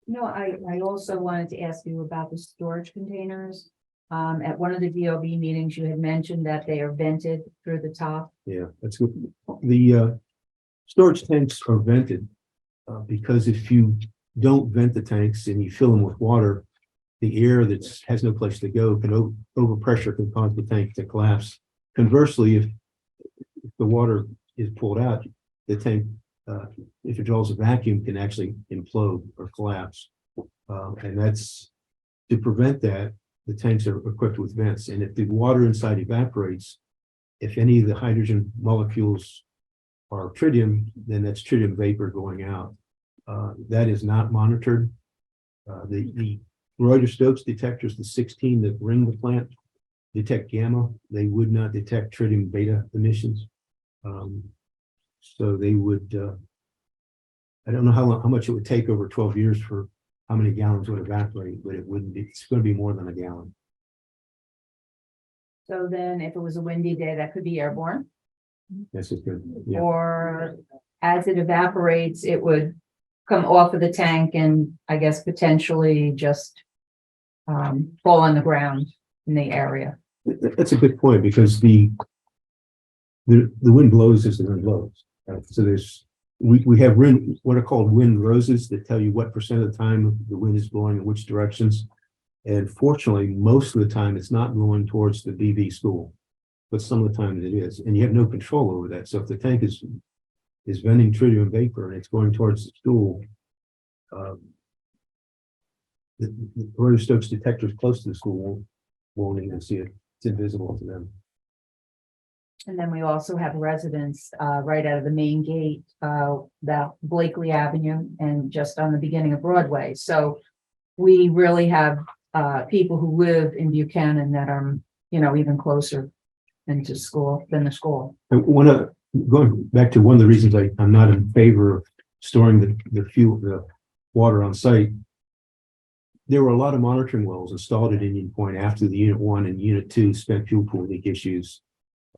No, I also wanted to ask you about the storage containers. At one of the DOB meetings, you had mentioned that they are vented through the top. Yeah, that's good. The storage tanks are vented because if you don't vent the tanks and you fill them with water, the air that has no place to go can overpressure can cause the tank to collapse. Conversely, if the water is pulled out, the tank, if it draws a vacuum, can actually implode or collapse. And that's to prevent that. the tanks are equipped with vents, and if the water inside evaporates, if any of the hydrogen molecules are tritium, then that's tritium vapor going out. That is not monitored. The Reuter-Stokes detectors, the 16 that ring the plant, detect gamma. They would not detect tritium beta emissions. So they would, I don't know how much it would take over 12 years for how many gallons would evaporate, but it wouldn't be, it's going to be more than a gallon. So then if it was a windy day, that could be airborne, That's just good. Yeah. or as it evaporates, it would come off of the tank and I guess potentially just fall on the ground in the area. That's a good point, because the wind blows as the wind blows. Right? So we have what are called wind roses that tell you what percent of the time the wind is blowing in which directions. And fortunately, most of the time it's not going towards the BV school, but some of the time it is, and you have no control over that. So if the tank is venting tritium vapor and it's going towards the school, the Reuter-Stokes detectors close to the school won't even see it. It's invisible to them. And then we also have residents right out of the main gate, that Blakely Avenue and just on the beginning of Broadway. So we really have people who live in Buchanan that are, even closer into school than the school. And going back to one of the reasons I'm not in favor of storing the water on site. There were a lot of monitoring wells installed at Indian Point after the Unit 1 and Unit 2 spent fuel pool leak issues.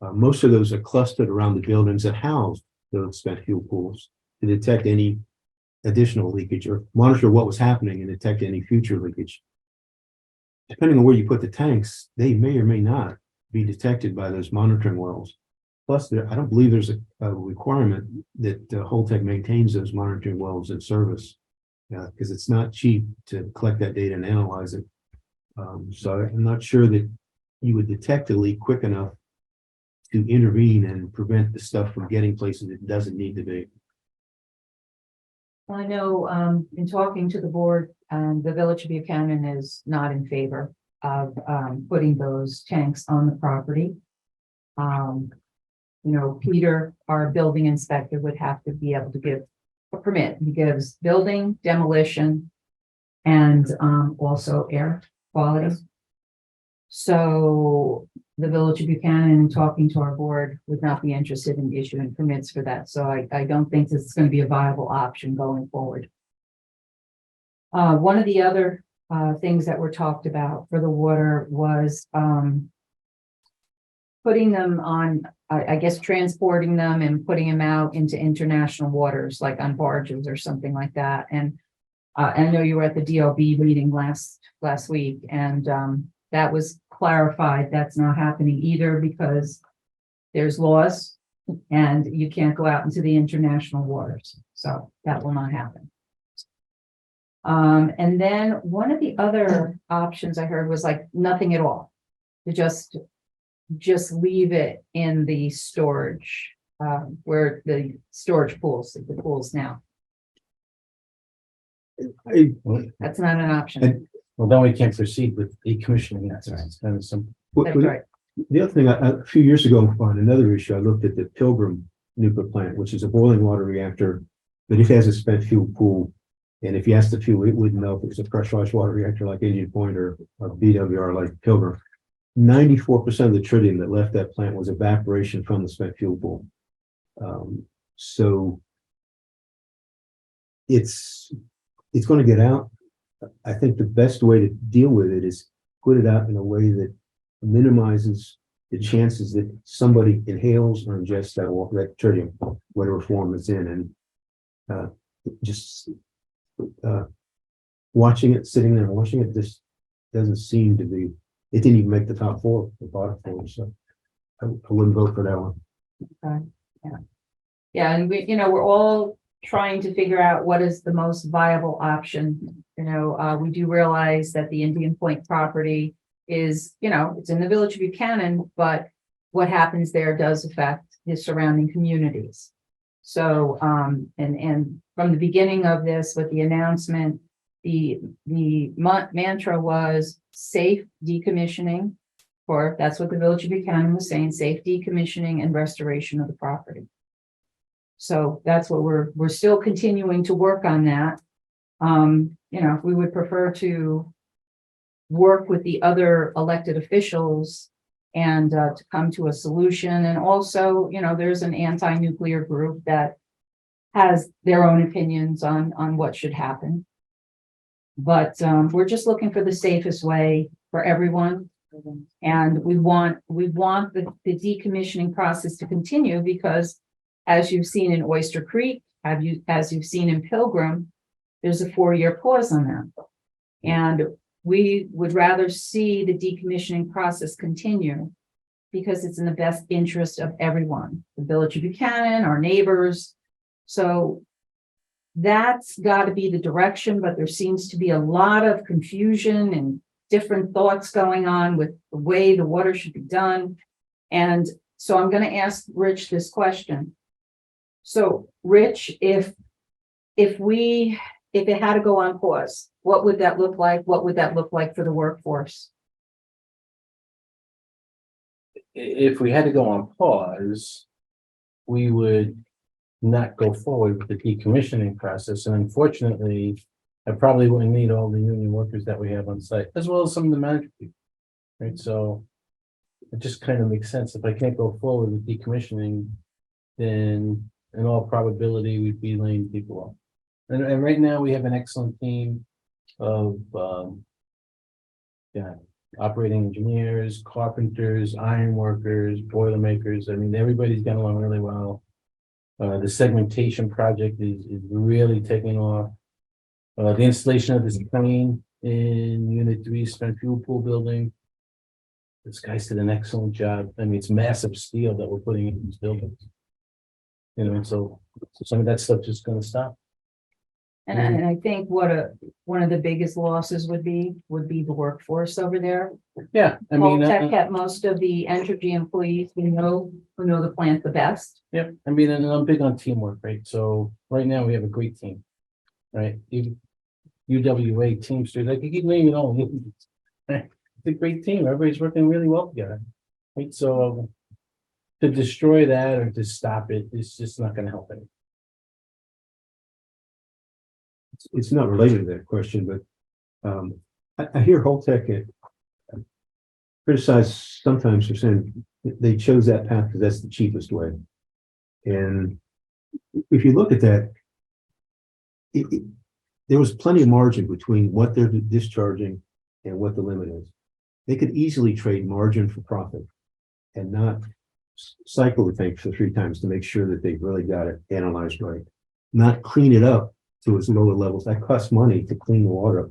Most of those are clustered around the buildings that house those spent fuel pools to detect any additional leakage or monitor what was happening and detect any future leakage. Depending on where you put the tanks, they may or may not be detected by those monitoring wells. Plus, I don't believe there's a requirement that Holtec maintains those monitoring wells in service, because it's not cheap to collect that data and analyze it. So I'm not sure that you would detect a leak quick enough to intervene and prevent the stuff from getting places it doesn't need to be. I know in talking to the board, the Village of Buchanan is not in favor of putting those tanks on the property. Peter, our building inspector, would have to be able to give a permit. He gives building, demolition, and also air quality. So the Village of Buchanan, talking to our board, would not be interested in issuing permits for that. So I don't think this is going to be a viable option going forward. One of the other things that were talked about for the water was putting them on, I guess, transporting them and putting them out into international waters, like on barges or something like that. And I know you were at the DLB meeting last week, and that was clarified. That's not happening either, because there's laws and you can't go out into the international waters. So that will not happen. And then one of the other options I heard was like nothing at all, to just leave it in the storage, where the storage pools, the pools now. That's not an option. Well, then we can't proceed with decommissioning that. So it's kind of some. That's right. The other thing, a few years ago on another issue, I looked at the Pilgrim nuclear plant, which is a boiling water reactor, but it has a spent fuel pool. And if you ask the fuel, it wouldn't know if it was a pressurized water reactor like Indian Point or a BWR like Pilgrim. 94% of the tritium that left that plant was evaporation from the spent fuel pool. So it's going to get out. I think the best way to deal with it is put it out in a way that minimizes the chances that somebody inhales or ingests that tritium, whatever form it's in, and just watching it, sitting there and watching it, just doesn't seem to be. It didn't even make the top four, the bottom four, so I wouldn't vote for that one. Okay. Yeah, and we're all trying to figure out what is the most viable option. We do realize that the Indian Point property is, it's in the Village of Buchanan, but what happens there does affect the surrounding communities. So, and from the beginning of this, with the announcement, the mantra was safe decommissioning, or that's what the Village of Buchanan was saying, safe decommissioning and restoration of the property. So that's what we're still continuing to work on that. We would prefer to work with the other elected officials and to come to a solution. And also, there's an anti-nuclear group that has their own opinions on what should happen. But we're just looking for the safest way for everyone. And we want the decommissioning process to continue because, as you've seen in Oyster Creek, as you've seen in Pilgrim, there's a 4-year pause on that. And we would rather see the decommissioning process continue because it's in the best interest of everyone, the Village of Buchanan, our neighbors. So that's got to be the direction, but there seems to be a lot of confusion and different thoughts going on with the way the water should be done. And so I'm going to ask Rich this question. So Rich, if it had to go on pause, what would that look like? What would that look like for the workforce? If we had to go on pause, we would not go forward with the decommissioning process. And unfortunately, I probably wouldn't need all the union workers that we have on site, as well as some of the management people. Right, so it just kind of makes sense. If I can't go forward with decommissioning, then in all probability, we'd be laying people off. And right now, we have an excellent team of operating engineers, carpenters, iron workers, boiler makers. I mean, everybody's getting along really well. The segmentation project is really taking off. The installation of this crane in Unit 3 spent fuel pool building. This guy's did an excellent job. I mean, it's massive steel that we're putting in these buildings. And so some of that stuff just going to stop. And I think one of the biggest losses would be the workforce over there. Yeah, I mean, Holtec kept most of the Entergy employees who know the plant the best. yeah, I mean, and I'm big on teamwork, right? So right now we have a great team, right? UWA Teamsters, I could keep naming it all. It's a great team. Everybody's working really well together, right? So to destroy that or to stop it is just not going to help anything. It's not related to that question, but I hear Holtec criticized sometimes for saying they chose that path because that's the cheapest way. And if you look at that, there was plenty of margin between what they're discharging and what the limit is. They could easily trade margin for profit and not cycle the thing for 3 times to make sure that they've really got it analyzed right. Not clean it up to its lower levels. That costs money to clean the water up.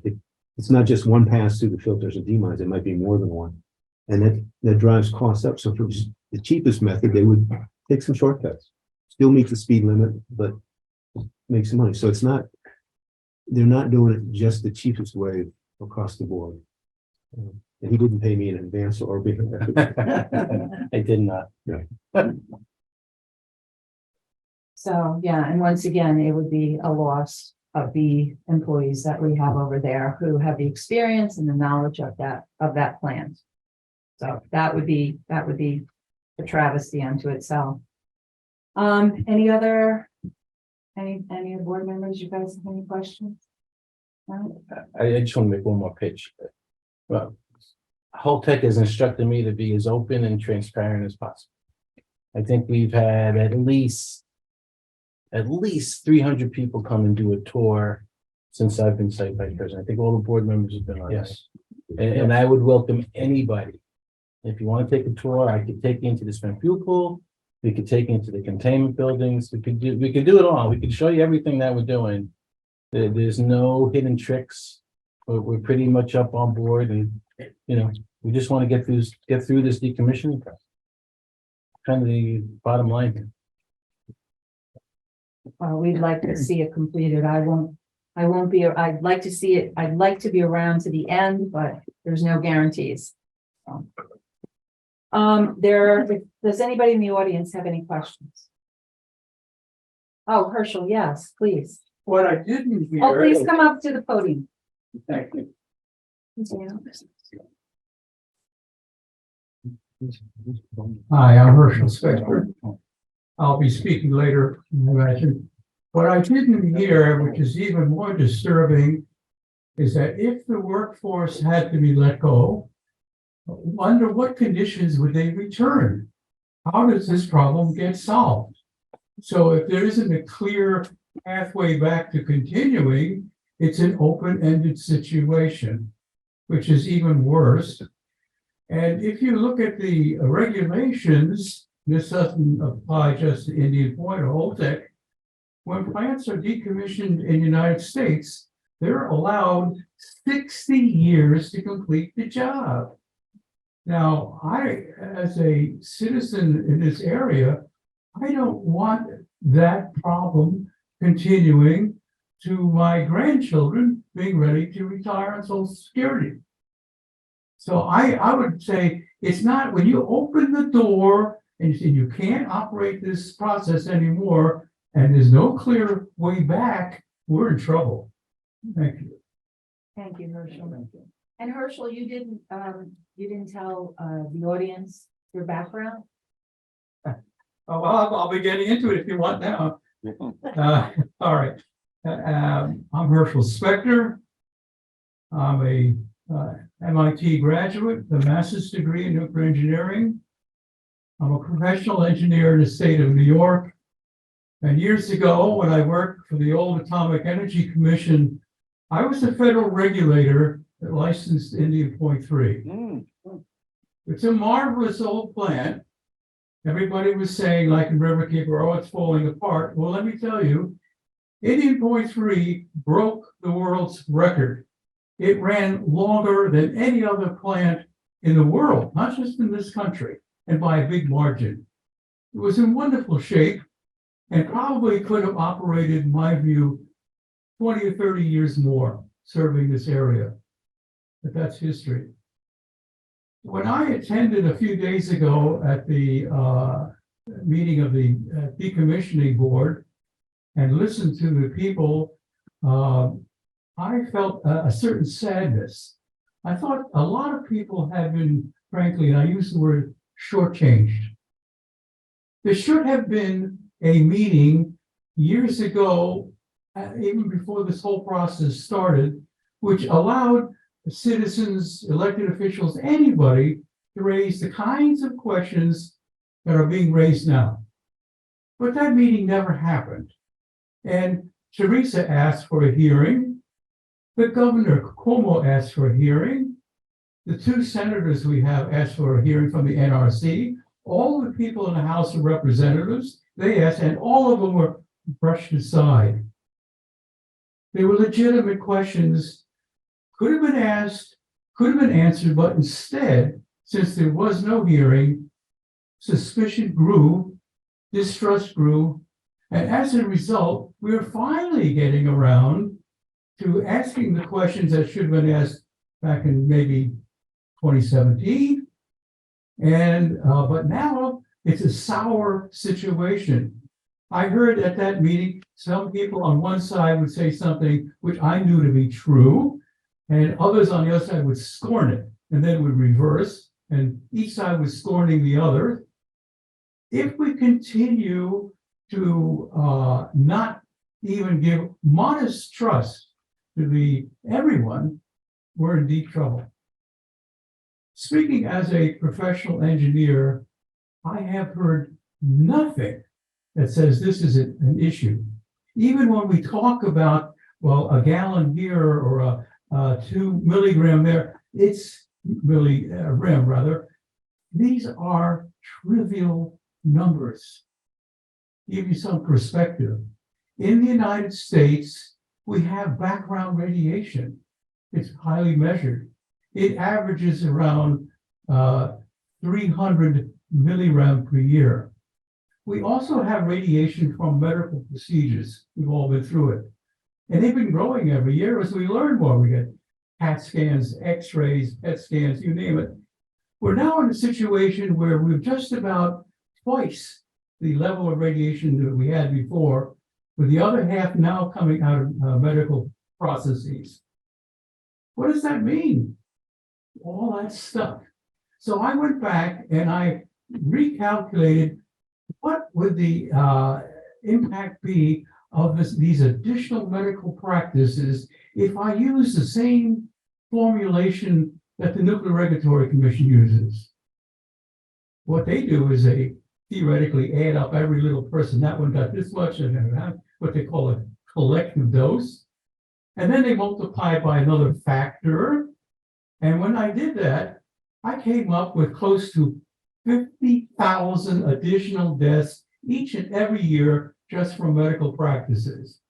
It's not just one pass through the filters and demines. It might be more than one. And that drives costs up. So for the cheapest method, they would take some shortcuts, still meet the speed limit, but make some money. So they're not doing it just the cheapest way across the board. And he didn't pay me in advance or I did not. Yeah. So, yeah, and once again, it would be a loss of the employees that we have over there who have the experience and the knowledge of that plant. So that would be a travesty unto itself. Any other board members, you guys have any questions? No? I just want to make one more pitch. Well, Holtec has instructed me to be as open and transparent as possible. I think we've had at least 300 people come and do a tour since I've been site vice president. I think all the board members have been on. Yes. And I would welcome anybody. If you want to take a tour, I could take you into the spent fuel pool. We could take you into the containment buildings. We could do it all. We could show you everything that we're doing. There's no hidden tricks. We're pretty much up on board, and we just want to get through this decommissioning process. Kind of the bottom line here. We'd like to see it completed. I won't be, I'd like to see it. I'd like to be around to the end, but there's no guarantees. Does anybody in the audience have any questions? Oh, Herschel, yes, please. What I didn't hear. Oh, please come up to the podium. Thank you. Hi, I'm Herschel Spector. I'll be speaking later, I imagine. What I didn't hear, which is even more disturbing, is that if the workforce had to be let go, under what conditions would they return? How does this problem get solved? So if there isn't a clear pathway back to continuing, it's an open-ended situation, which is even worse. And if you look at the regulations, this doesn't apply just to Indian Point or Holtec. When plants are decommissioned in the United States, they're allowed 60 years to complete the job. Now, I, as a citizen in this area, I don't want that problem continuing to my grandchildren being ready to retire on Social Security. So I would say it's not when you open the door and you say you can't operate this process anymore and there's no clear way back, we're in trouble. Thank you. Thank you, Herschel. And Herschel, you didn't tell, the audience your background? Oh, well, I'll be getting into it if you want now. All right. I'm Herschel Spector. I'm a MIT graduate, with a master's degree in nuclear engineering. I'm a professional engineer in the state of New York. And years ago, when I worked for the old Atomic Energy Commission, I was a federal regulator that licensed Indian Point 3. It's a marvelous old plant. Everybody was saying, like in Riverkeeper, oh, it's falling apart. Well, let me tell you, Indian Point 3 broke the world's record. It ran longer than any other plant in the world, not just in this country, and by a big margin. It was in wonderful shape and probably could have operated, in my view, 20 or 30 years more serving this area. But that's history. When I attended a few days ago at the meeting of the decommissioning board and listened to the people, I felt a certain sadness. I thought a lot of people had been, frankly, and I use the word shortchanged. There should have been a meeting years ago, even before this whole process started, which allowed citizens, elected officials, anybody to raise the kinds of questions that are being raised now. But that meeting never happened. And Teresa asked for a hearing. The governor Cuomo asked for a hearing. The two senators we have asked for a hearing from the NRC. All the people in the House of Representatives, they asked, and all of them were brushed aside. They were legitimate questions, could have been asked, could have been answered, but instead, since there was no hearing, suspicion grew, distrust grew, and as a result, we're finally getting around to asking the questions that should have been asked back in maybe 2017. And but now it's a sour situation. I heard at that meeting, some people on one side would say something which I knew to be true, and others on the other side would scorn it, and then would reverse, and each side was scorning the other. If we continue to not even give modest trust to everyone, we're in deep trouble. Speaking as a professional engineer, I have heard nothing that says this is an issue. Even when we talk about, well, a gallon here or a 2 milligram there, it's milligram rather. These are trivial numbers. Give you some perspective. In the United States, we have background radiation. It's highly measured. It averages around 300 milligram per year. We also have radiation from medical procedures. We've all been through it. And they've been growing every year as we learn more. We get CAT scans, X-rays, PET scans, you name it. We're now in a situation where we're just about twice the level of radiation that we had before, with the other half now coming out of medical processes. What does that mean? All that stuff. So I went back and I recalculated what would the impact be of these additional medical practices if I use the same formulation that the Nuclear Regulatory Commission uses. What they do is they theoretically add up every little person. That one got this much, and then what they call a collective dose. And then they multiply it by another factor. And when I did that, I came up with close to 50,000 additional deaths each and every year just from medical practices.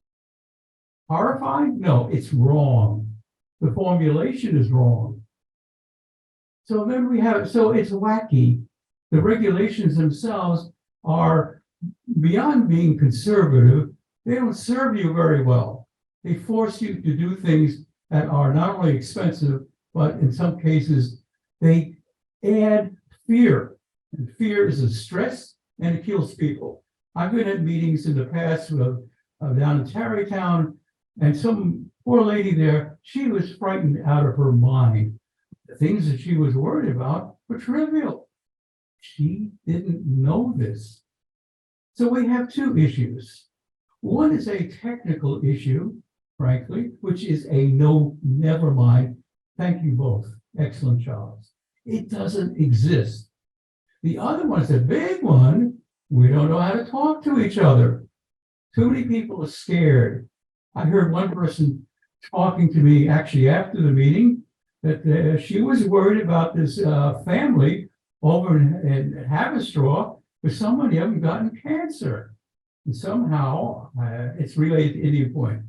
Horrifying? No, it's wrong. The formulation is wrong. So then so it's wacky. The regulations themselves are beyond being conservative. They don't serve you very well. They force you to do things that are not only expensive, but in some cases, they add fear. And fear is a stress and it kills people. I've been at meetings in the past down in Tarrytown, and some poor lady there, she was frightened out of her mind. The things that she was worried about were trivial. She didn't know this. So we have two issues. One is a technical issue, frankly, which is a no, never mind. Thank you both. Excellent jobs. It doesn't exist. The other one is a big one. We don't know how to talk to each other. Too many people are scared. I heard one person talking to me actually after the meeting that she was worried about this family over in Haverstraw, where somebody hadn't gotten cancer. And somehow it's related to Indian Point.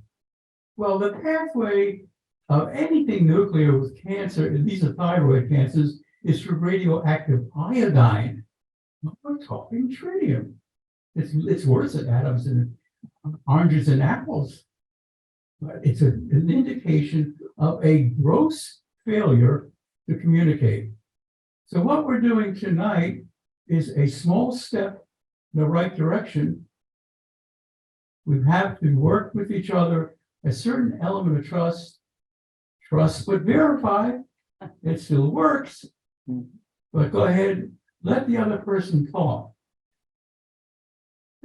Well, the pathway of anything nuclear with cancer, and these are thyroid cancers, is through radioactive iodine. We're talking tritium. It's worse than atoms in oranges and apples. But it's an indication of a gross failure to communicate. So what we're doing tonight is a small step in the right direction. We have to work with each other, a certain element of trust but verify. It still works, but go ahead, let the other person talk.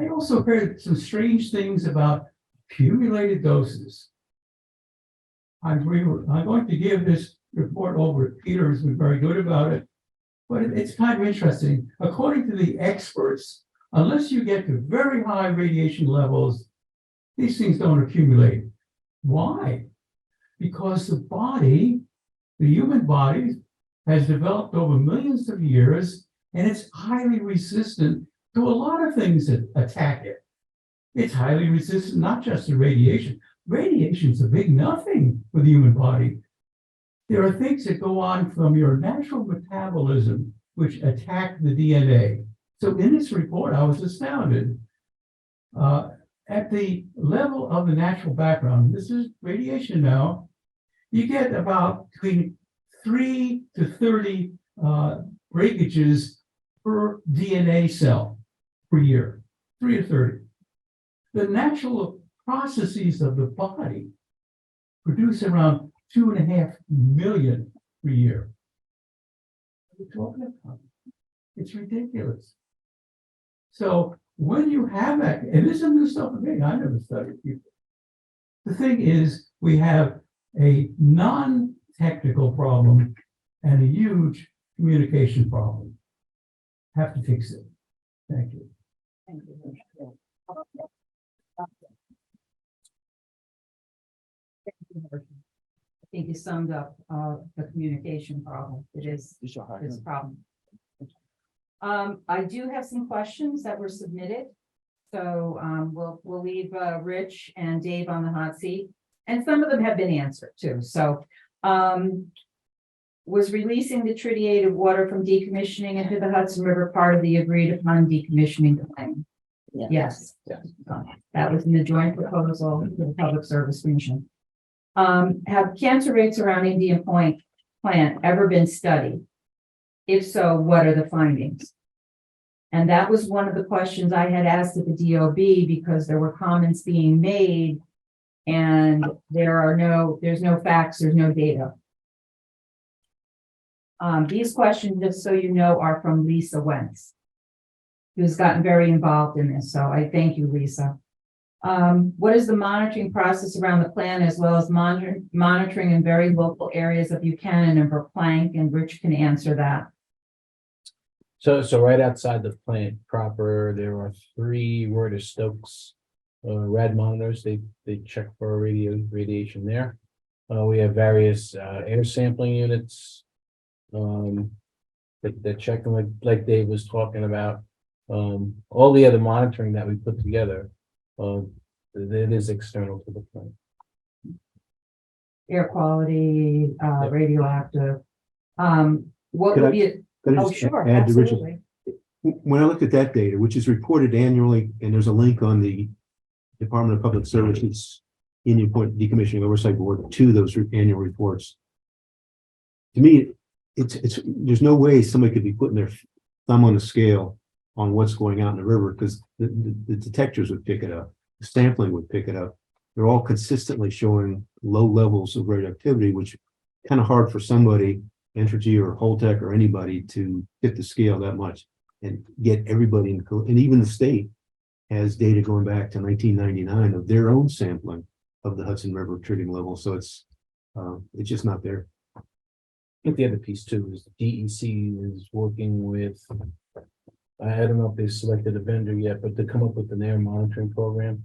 I also heard some strange things about accumulated doses. I'm going to give this report over to Peter, who's been very good about it, but it's kind of interesting. According to the experts, unless you get to very high radiation levels, these things don't accumulate. Why? Because the body, the human body, has developed over millions of years, and it's highly resistant to a lot of things that attack it. It's highly resistant, not just to radiation. Radiation's a big nothing for the human body. There are things that go on from your natural metabolism which attack the DNA. So in this report, I was astounded. At the level of the natural background, this is radiation now, you get about between 3 to 30 breakages per DNA cell per year, 3 to 30. The natural processes of the body produce around 2.5 million per year. What are we talking about? It's ridiculous. So when you have that, and this is new stuff for me, I never studied people. The thing is, we have a non-technical problem and a huge communication problem. Have to fix it. Thank you. Thank you. I think you summed up the communication problem. It is a problem. I do have some questions that were submitted. So we'll leave Rich and Dave on the hot seat. And some of them have been answered too. So was releasing the tritiated water from decommissioning into the Hudson River part of the agreed upon decommissioning plan? Yeah. Yes. That was in the joint proposal for the Public Service Commission. Have cancer rates around Indian Point plant ever been studied? If so, what are the findings? And that was one of the questions I had asked at the DOB because there were comments being made and there's no facts, there's no data. These questions, just so you know, are from Lisa Wentz, who's gotten very involved in this, so I thank you, Lisa. What is the monitoring process around the plan, as well as monitoring in very local areas of Buchanan and Verplank, and Rich can answer that. So right outside the plant proper, there are 3 Reuters Stokes rad monitors. They check for radiation there. We have various air sampling units that check them, like Dave was talking about. All the other monitoring that we put together, it is external to the plant. Air quality, radioactive. What Could would I- be, Could I oh, just sure, add to Richard? absolutely. When I looked at that data, which is reported annually, and there's a link on the Department of Public Services Indian Point Decommissioning Oversight Board to those annual reports. To me, it's there's no way somebody could be putting their thumb on the scale on what's going out in the river, because the detectors would pick it up, the sampling would pick it up. They're all consistently showing low levels of radioactivity, which kind of hard for somebody, Entergy or Holtec or anybody, to hit the scale that much and get everybody in, and even the state has data going back to 1999 of their own sampling of the Hudson River treating level. So it's just not there. I think the other piece too is the DEC is working with, I don't know if they've selected a vendor yet, but to come up with an air monitoring program,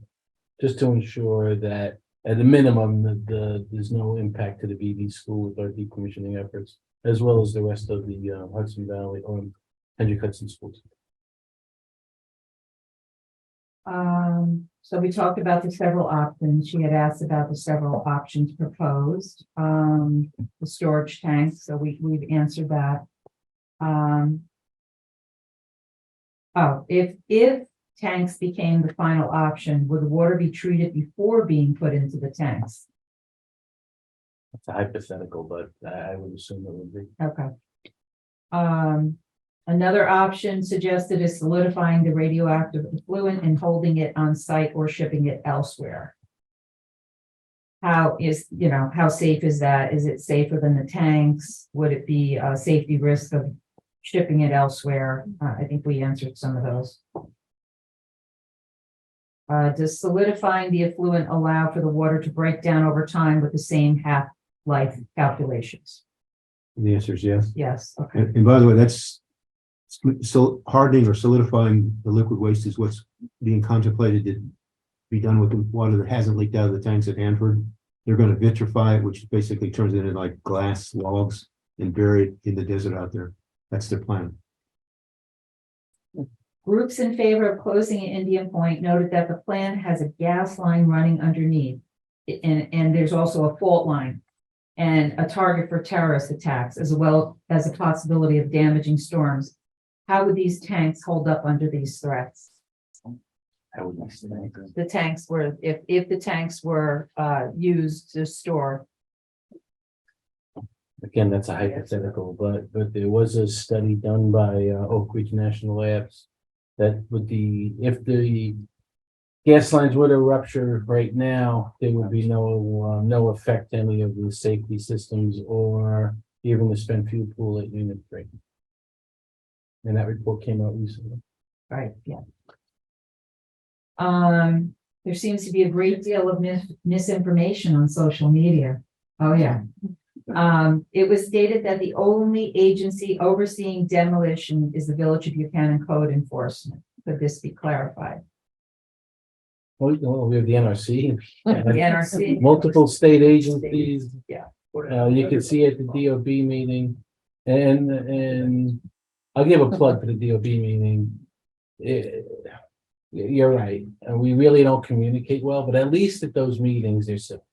just to ensure that at a minimum, there's no impact to the BV school with our decommissioning efforts, as well as the rest of the Hudson Valley or Hendrick Hudson schools. So we talked about the several options. She had asked about the several options proposed. The storage tanks, so we've answered that. Oh, if tanks became the final option, would the water be treated before being put into the tanks? It's a hypothetical, but I would assume it would be. Okay. Another option suggested is solidifying the radioactive effluent and holding it on site or shipping it elsewhere. How safe is that? Is it safer than the tanks? Would it be a safety risk of shipping it elsewhere? I think we answered some of those. Does solidifying the effluent allow for the water to break down over time with the same half-life calculations? And the answer is yes. Yes, okay. And by the way, that's so hardening or solidifying the liquid waste is what's being contemplated to be done with the water that hasn't leaked out of the tanks at Hanford. They're going to vitrify it, which basically turns it into like glass logs and bury it in the desert out there. That's their plan. Groups in favor of closing at Indian Point noted that the plan has a gas line running underneath. And there's also a fault line and a target for terrorist attacks, as well as a possibility of damaging storms. How would these tanks hold up under these threats? I would estimate. The tanks were, if the tanks were used to store. Again, that's a hypothetical, but there was a study done by Oak Ridge National Labs that if the gas lines were to rupture right now, there would be no effect to any of the safety systems or even the spent fuel pool at Unit 3. And that report came out recently. Right, yeah. There seems to be a great deal of misinformation on social media. Oh, yeah. It was stated that the only agency overseeing demolition is the Village of Buchanan Code Enforcement. Could this be clarified? Well, we have the NRC. The NRC. Multiple state agencies. Yeah. You can see at the DOB meeting, and I'll give a plug for the DOB meeting. You're right. We really don't communicate well, but at least at those meetings, they're civil,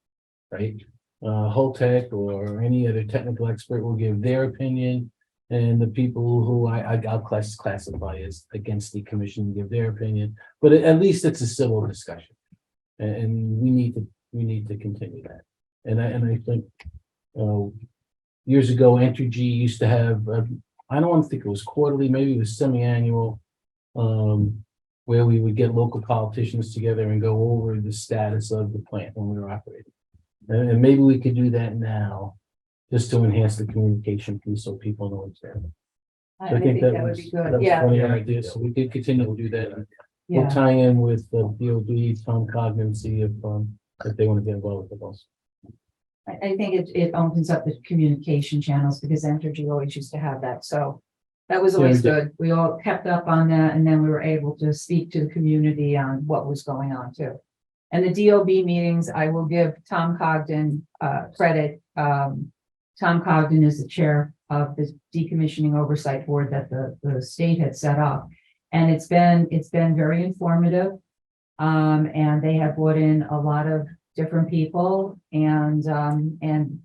right? Holtec or any other technical expert will give their opinion, and the people who I'll classify as against the commission give their opinion. But at least it's a civil discussion, and we need to continue that. And I think years ago, Entergy used to have I don't want to think it was quarterly, maybe it was semi-annual, where we would get local politicians together and go over the status of the plant when we were operating. And maybe we could do that now just to enhance the communication piece so people know it's there. I So I think that that would was, be that good, was yeah, one idea, so we did continue to do that. We'll yeah. tie in with the DOD, Tom Cogman, see if they want to get involved with us. I think it opens up the communication channels because Entergy always used to have that, so that was Yeah, we always did. good. We all kept up on that, and then we were able to speak to the community on what was going on too. And the DOB meetings, I will give Tom Cogden credit. Tom Cogden is the chair of the decommissioning oversight board that the state had set up. And it's been very informative. And they have brought in a lot of different people and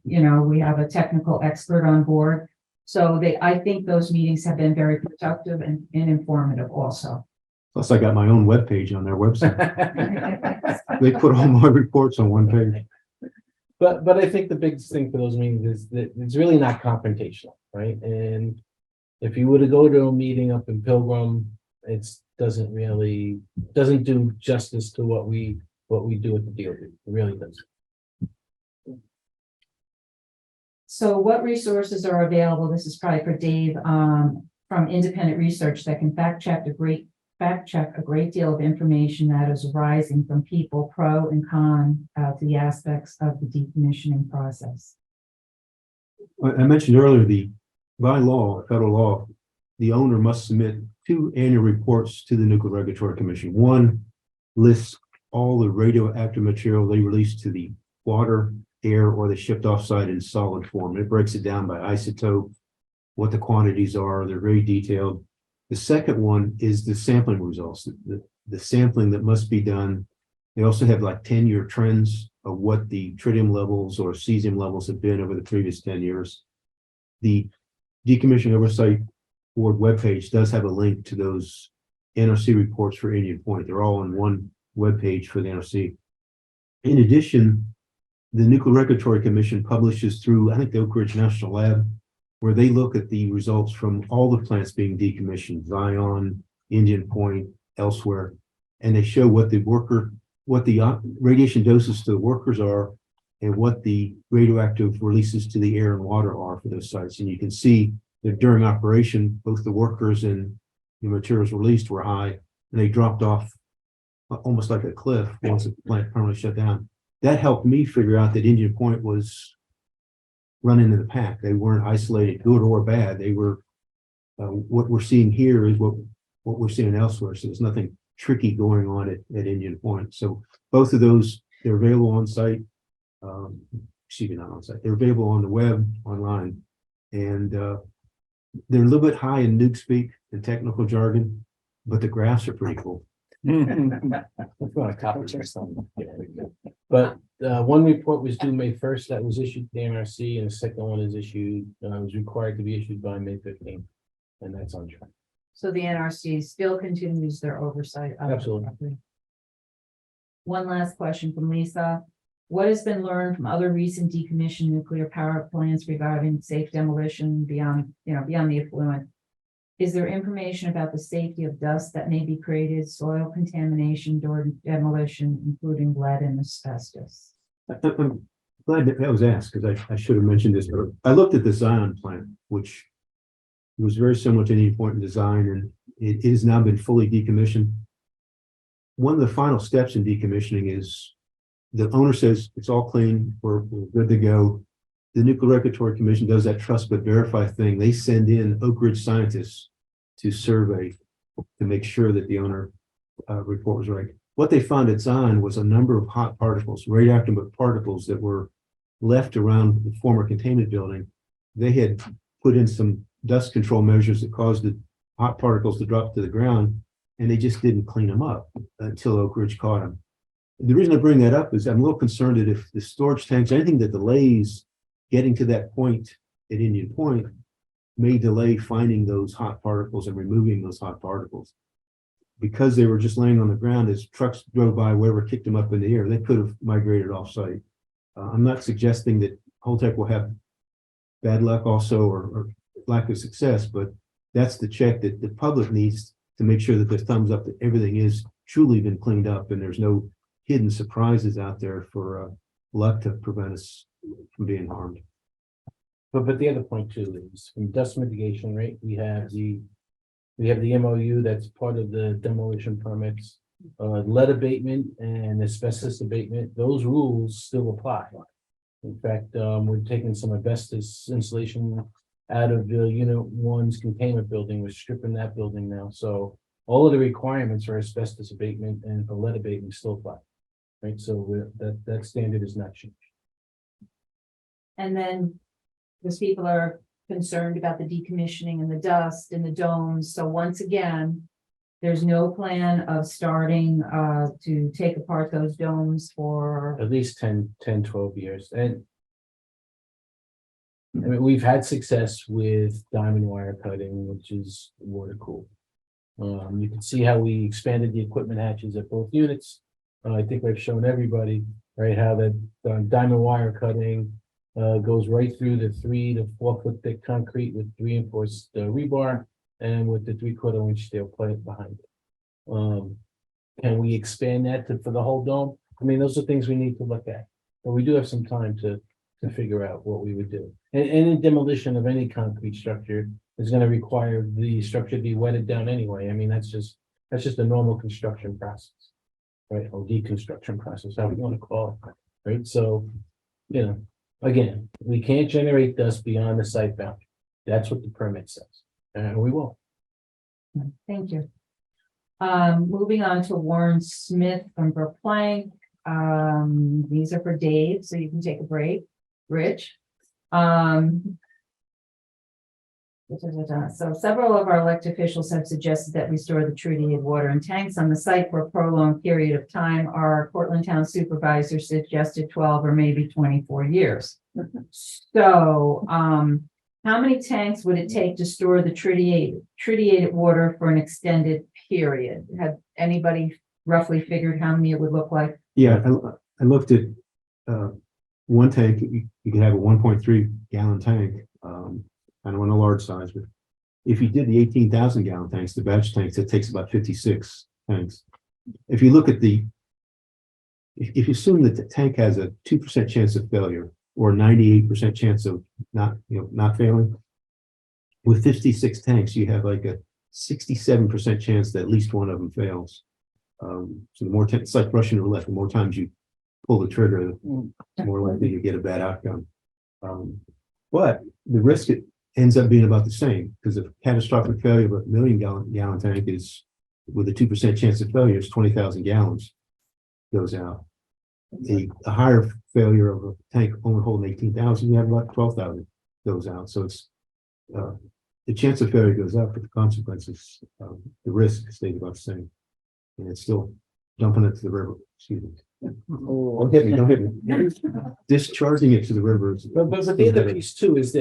you know, we have a technical expert on board. So I think those meetings have been very productive and informative also. Plus I got my own webpage on their website. They put all my reports on one page. But I think the biggest thing for those meetings is that it's really not confrontational, right? And if you were to go to a meeting up in Pilgrim, doesn't do justice to what we do at the DOD. It really doesn't. So what resources are available? This is probably for Dave, from independent research that can fact check a great deal of information that is arising from people pro and con to the aspects of the decommissioning process. I mentioned earlier, by law, federal law, the owner must submit 2 annual reports to the Nuclear Regulatory Commission. One lists all the radioactive material they release to the water, air, or they shipped offsite in solid form. It breaks it down by isotope, what the quantities are. They're very detailed. The second one is the sampling results, the sampling that must be done. They also have like 10-year trends of what the tritium levels or cesium levels have been over the previous 10 years. The Decommissioning Oversight Board webpage does have a link to those NRC reports for Indian Point. They're all on one webpage for the NRC. In addition, the Nuclear Regulatory Commission publishes through, I think, the Oak Ridge National Lab, where they look at the results from all the plants being decommissioned, Zion, Indian Point, elsewhere, and they show what the radiation doses to the workers are and what the radioactive releases to the air and water are for those sites. And you can see that during operation, both the workers and the materials released were high, and they dropped off almost like a cliff once the plant permanently shut down. That helped me figure out that Indian Point was running in the pack. They weren't isolated, good or bad. They were, what we're seeing here is what we're seeing elsewhere. So there's nothing tricky going on at Indian Point. So both of those, they're available on site. Excuse me, not on site. They're available on the web, online. And they're a little bit high in nuke speak and technical jargon, but the graphs are pretty cool. But one report was due May 1st, that was issued to the NRC, and the second one is issued, was required to be issued by May 15th, and that's on track. So the NRC still continues their oversight of the Absolutely. property. One last question from Lisa. What has been learned from other recent decommissioned nuclear power plants regarding safe demolition beyond the effluent? Is there information about the safety of dust that may be created, soil contamination during demolition, including lead and asbestos? I'm glad that was asked, because I should have mentioned this, but I looked at the Zion plant, which was very similar to Indian Point in design, and it has now been fully decommissioned. One of the final steps in decommissioning is the owner says it's all clean, we're good to go. The Nuclear Regulatory Commission does that trust but verify thing. They send in Oak Ridge scientists to survey to make sure that the owner report was right. What they found at Zion was a number of hot particles, radioactive particles that were left around the former containment building. They had put in some dust control measures that caused the hot particles to drop to the ground, and they just didn't clean them up until Oak Ridge caught them. The reason I bring that up is I'm a little concerned that if the storage tanks, anything that delays getting to that point at Indian Point may delay finding those hot particles and removing those hot particles. Because they were just laying on the ground as trucks drove by, whatever kicked them up in the air, they could have migrated off-site. I'm not suggesting that Holtec will have bad luck also or lack of success, but that's the check that the public needs to make sure that there's thumbs up that everything is truly been cleaned up and there's no hidden surprises out there for luck to prevent us from being harmed. but the other point too is from dust mitigation, right? We have the MOU that's part of the demolition permits. Lead abatement and asbestos abatement, those rules still apply. In fact, we're taking some asbestos insulation out of the unit one's containment building, we're stripping that building now, so all of the requirements for asbestos abatement and for lead abatement still apply. Right, so that standard is not changed. And then, because people are concerned about the decommissioning and the dust and the domes, so once again, there's no plan of starting to take apart those domes for, At least 10, 12 years, and I mean, we've had success with diamond wire cutting, which is water cooled. You can see how we expanded the equipment hatches at both units. I think I've shown everybody, right, how that diamond wire cutting goes right through the 3 to 4 foot thick concrete with reinforced rebar and with the 3/4 inch steel plate behind it. Can we expand that for the whole dome? I mean, those are things we need to look at, but we do have some time to figure out what we would do. And in demolition of any concrete structure is going to require the structure to be wetted down anyway. I mean, that's just a normal construction process, right? Or deconstruction process, however you want to call it, right? So, again, we can't generate dust beyond the site boundary. That's what the permit says, and we will. thank you. Moving on to Warren Smith from Verplank. These are for Dave, so you can take a break. Rich. So several of our elected officials have suggested that we store the treated water in tanks on the site for a prolonged period of time. Our Portland Town Supervisor suggested 12 or maybe 24 years. So, how many tanks would it take to store the tritiated water for an extended period? Have anybody roughly figured how many it would look like? Yeah, I looked at, one tank, you can have a 1.3 gallon tank, I don't want a large size, but if you did the 18,000 gallon tanks, the batch tanks, it takes about 56 tanks. If you look at if you assume that the tank has a 2% chance of failure or 98% chance of not failing, with 56 tanks, you have like a 67% chance that at least one of them fails. So the more it's like Russian roulette, the more times you pull the trigger, the more likely you get a bad outcome. But the risk ends up being about the same, because a catastrophic failure of a 1 million gallon tank is, with a 2% chance of failure, is 20,000 gallons goes out. A higher failure of a tank only holding 18,000, you have about 12,000 goes out. So it's the chance of failure goes up, but the consequences, the risk stays about the same, and it's still dumping it to the river. Excuse me. Don't hit me! Don't hit me! Discharging it to the river. But the other piece too is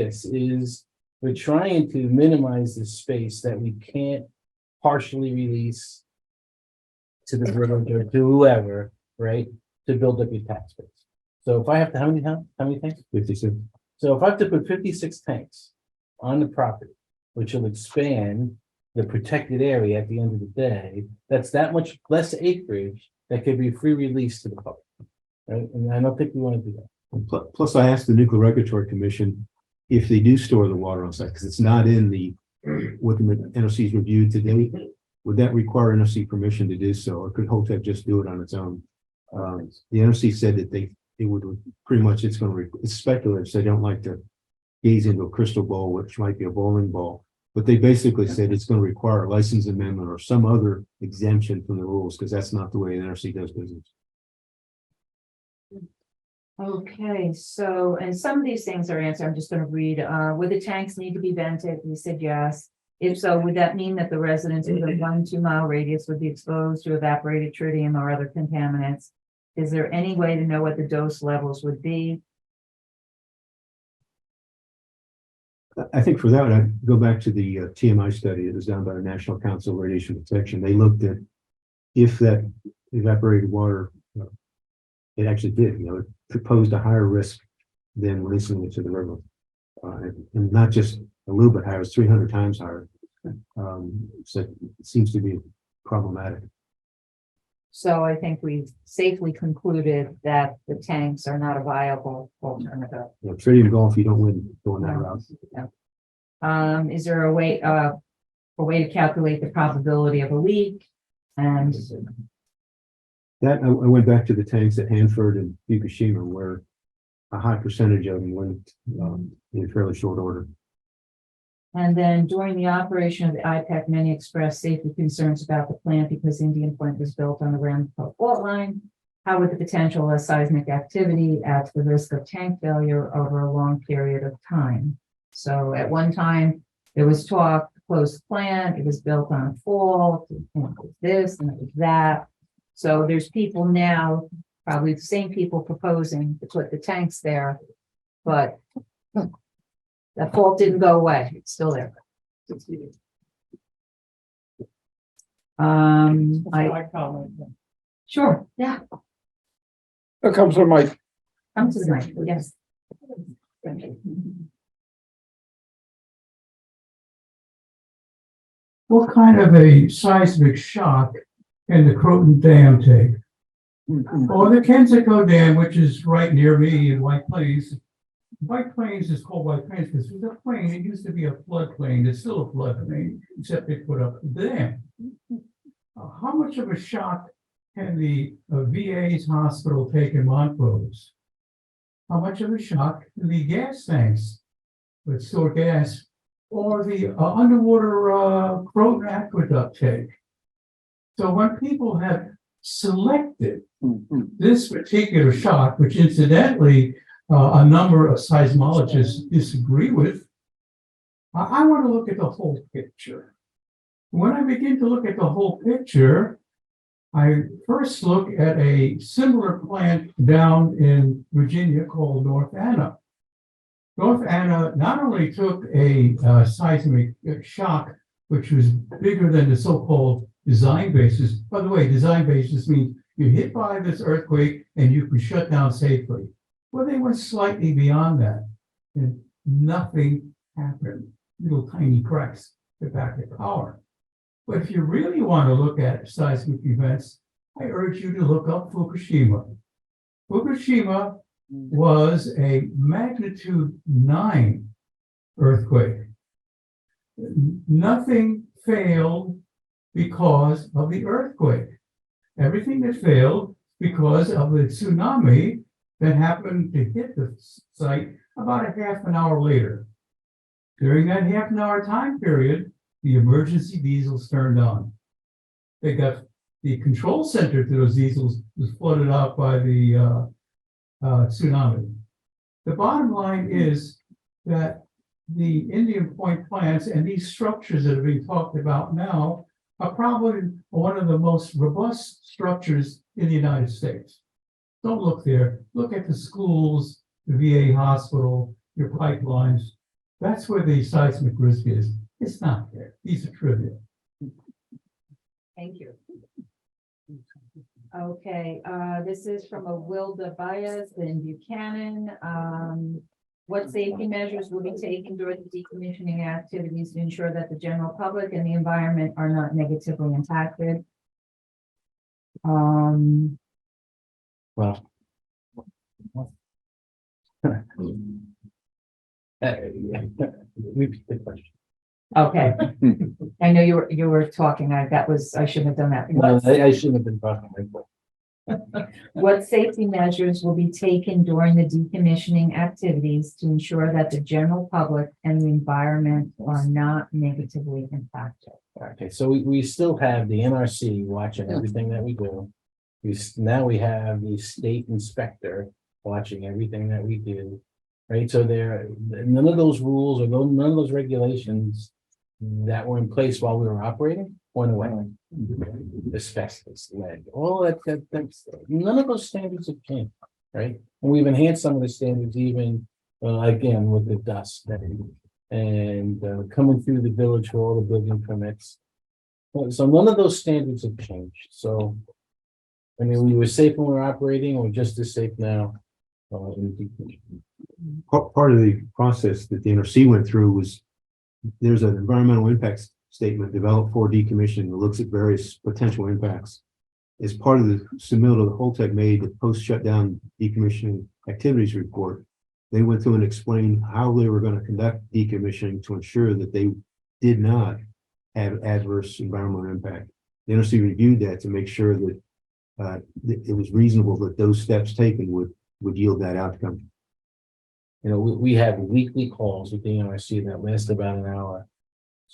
we're trying to minimize the space that we can't partially release to the river or to whoever, right? To build up your tax base. So if I have to, how many tanks? 56. So if I have to put 56 tanks on the property, which will expand the protected area at the end of the day, that's that much less acreage that could be free release to the public, right? And I don't think we want to do that. Plus, I asked the Nuclear Regulatory Commission if they do store the water on site, because it's not in what the NOC's reviewed today. Would that require NOC permission to do so, or could Holtec just do it on its own? The NOC said that it would pretty much, it's speculative, so they don't like to gaze into a crystal ball, which might be a bowling ball. But they basically said it's going to require a license amendment or some other exemption from the rules, because that's not the way the NRC does business. Okay, so, and some of these things are answered. I'm just going to read. Would the tanks need to be vented? We said yes. If so, would that mean that the residents in the 1 2 mile radius would be exposed to evaporated tritium or other contaminants? Is there any way to know what the dose levels would be? I think for that, I'd go back to the TMI study that was done by the National Council of Radiation Protection. They looked at if that evaporated water, it actually did, it posed a higher risk than releasing it to the river. And not just a little bit higher, it was 300 times higher. So it seems to be problematic. So I think we've safely concluded that the tanks are not a viable alternative. Trading golf, you don't win going that route. Is there a way to calculate the probability of a leak? And That, I went back to the tanks at Hanford and Fukushima, where a high percentage of them went, in fairly short order. then during the operation of the IPAC, many expressed safety concerns about the plant because Indian Point was built on the Ramapo fault line. How would the potential of seismic activity add to the risk of tank failure over a long period of time? So at one time, there was talk to close the plant, it was built on a fault, it was this and it was that. So there's people now, probably the same people proposing to put the tanks there, but that fault didn't go away, it's still there. Sure, yeah, Here comes the mic. come to the mic, yes. What kind of a seismic shock can the Croton Dam take? Or the Kensico Dam, which is right near me in White Plains. White Plains is called White Plains because it was a plain, it used to be a floodplain, it's still a floodplain, except they put up the dam. How much of a shock can the VA's hospital take in Montrose? How much of a shock can the gas tanks with stored gas or the underwater Croton Aqueduct take? So when people have selected this particular shock, which incidentally, a number of seismologists disagree with, I want to look at the whole picture. When I begin to look at the whole picture, I first look at a similar plant down in Virginia called North Anna. North Anna not only took a seismic shock, which was bigger than the so-called design basis. By the way, design basis means you're hit by this earthquake and you can shut down safely. Well, they went slightly beyond that and nothing happened. Little tiny cracks at back of power. But if you really want to look at seismic events, I urge you to look up Fukushima. Fukushima was a magnitude 9 earthquake. Nothing failed because of the earthquake. Everything that failed because of the tsunami that happened to hit the site about a half an hour later. During that half an hour time period, the emergency diesels turned on. They got the control center to those diesels was flooded out by the tsunami. The bottom line is that the Indian Point plants and these structures that are being talked about now are probably one of the most robust structures in the United States. Don't look there. Look at the schools, the VA hospital, your pipelines. That's where the seismic risk is. It's not there. These are trivial. Thank you. Okay, this is from a Wilda Bias in Buchanan. What safety measures will be taken during the decommissioning activities to ensure that the general public and the environment are not negatively impacted? Well. Repeat the question. Okay, I know you were talking, I shouldn't have done that. No, I shouldn't have been talking like that. What safety measures will be taken during the decommissioning activities to ensure that the general public and the environment are not negatively impacted? Okay, so we still have the NRC watching everything that we do. Now we have the state inspector watching everything that we do. Right, so none of those rules or none of those regulations that were in place while we were operating went away. Asbestos, lead, all that's none of those standards have changed, right? And we've enhanced some of the standards even again with the dust and coming through the village for all the building permits. So none of those standards have changed. So I mean, we were safe when we were operating, we're just as safe now. Part of the process that the NRC went through was there's an environmental impact statement developed for decommissioning that looks at various potential impacts. as part of the submittal the Holtec made, the post-shutdown decommissioning activities report, they went through and explained how they were going to conduct decommissioning to ensure that they did not have adverse environmental impact. The NRC reviewed that to make sure that it was reasonable that those steps taken would yield that outcome. You know, we have weekly calls with the NRC that last about an hour,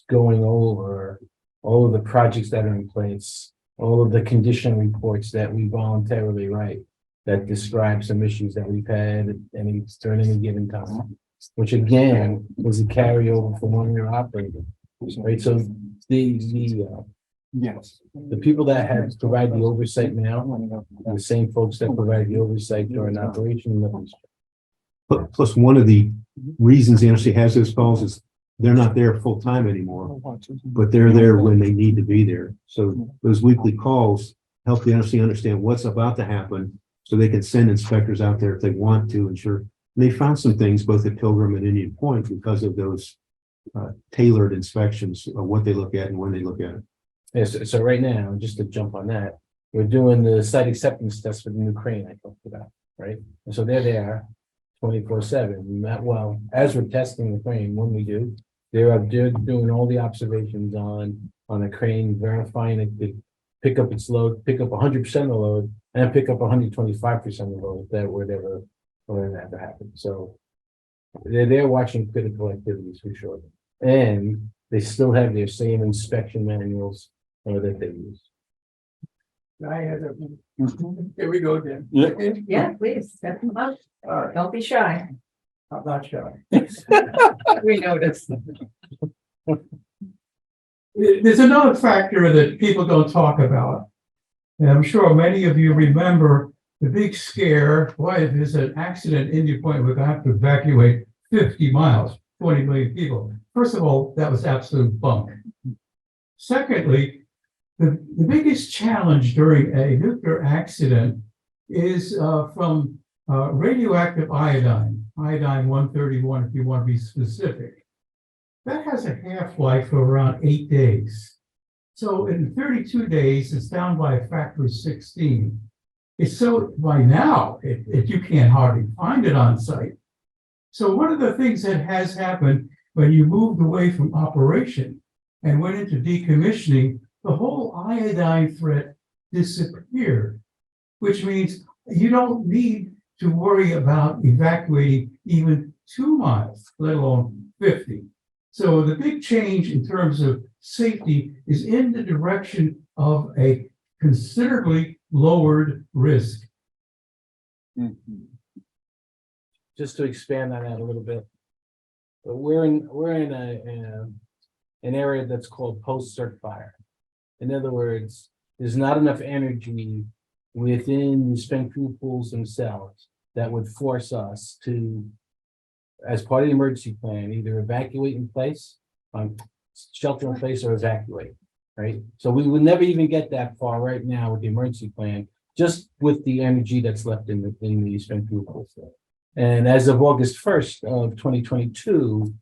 going over all of the projects that are in place, all of the condition reports that we voluntarily write that describe some issues that we've had during any given time, which again was a carryover from when we were operating. Right, so the people that have provided the oversight now, are the same folks that provide the oversight during operation. Plus, one of the reasons the NRC has those calls is they're not there full time anymore, but they're there when they need to be there. So those weekly calls help the NRC understand what's about to happen, so they can send inspectors out there if they want to ensure. And they found some things both at Pilgrim and Indian Point because of those tailored inspections of what they look at and when they look at it. Yes, so right now, just to jump on that, we're doing the site acceptance test for the new crane I talked about, right? And so they're there 24/7. Well, as we're testing the crane, when we do, they're doing all the observations on a crane, verifying it to pick up its load, pick up 100% of the load, and pick up 125% of the load that would ever happen. So they're watching critical activities for sure. And they still have their same inspection manuals that they use. Here we go, Dan. Yeah, please, step them up. Don't be shy. I'm not sure. We noticed. There's another factor that people don't talk about. And I'm sure many of you remember the big scare. Why, if there's an accident in Indian Point, we're going to have to evacuate 50 miles, 20 million people. First of all, that was absolute bunk. Secondly, the biggest challenge during a nuclear accident is from radioactive iodine 131, if you want to be specific. That has a half-life of around 8 days. So in 32 days, it's down by a factor of 16. It's so by now, you can't hardly find it on site. So one of the things that has happened when you moved away from operation and went into decommissioning, the whole iodine threat disappeared, which means you don't need to worry about evacuating even 2 miles, let alone 50. So the big change in terms of safety is in the direction of a considerably lowered risk. Just to expand on that a little bit, we're in an area that's called post-cert fire. In other words, there's not enough energy within the spent fuel pools themselves that would force us to, as part of the emergency plan, either evacuate in place, shelter in place, or evacuate, right? So we would never even get that far right now with the emergency plan, just with the energy that's left in the spent fuel pools. And as of August 1st of 2022,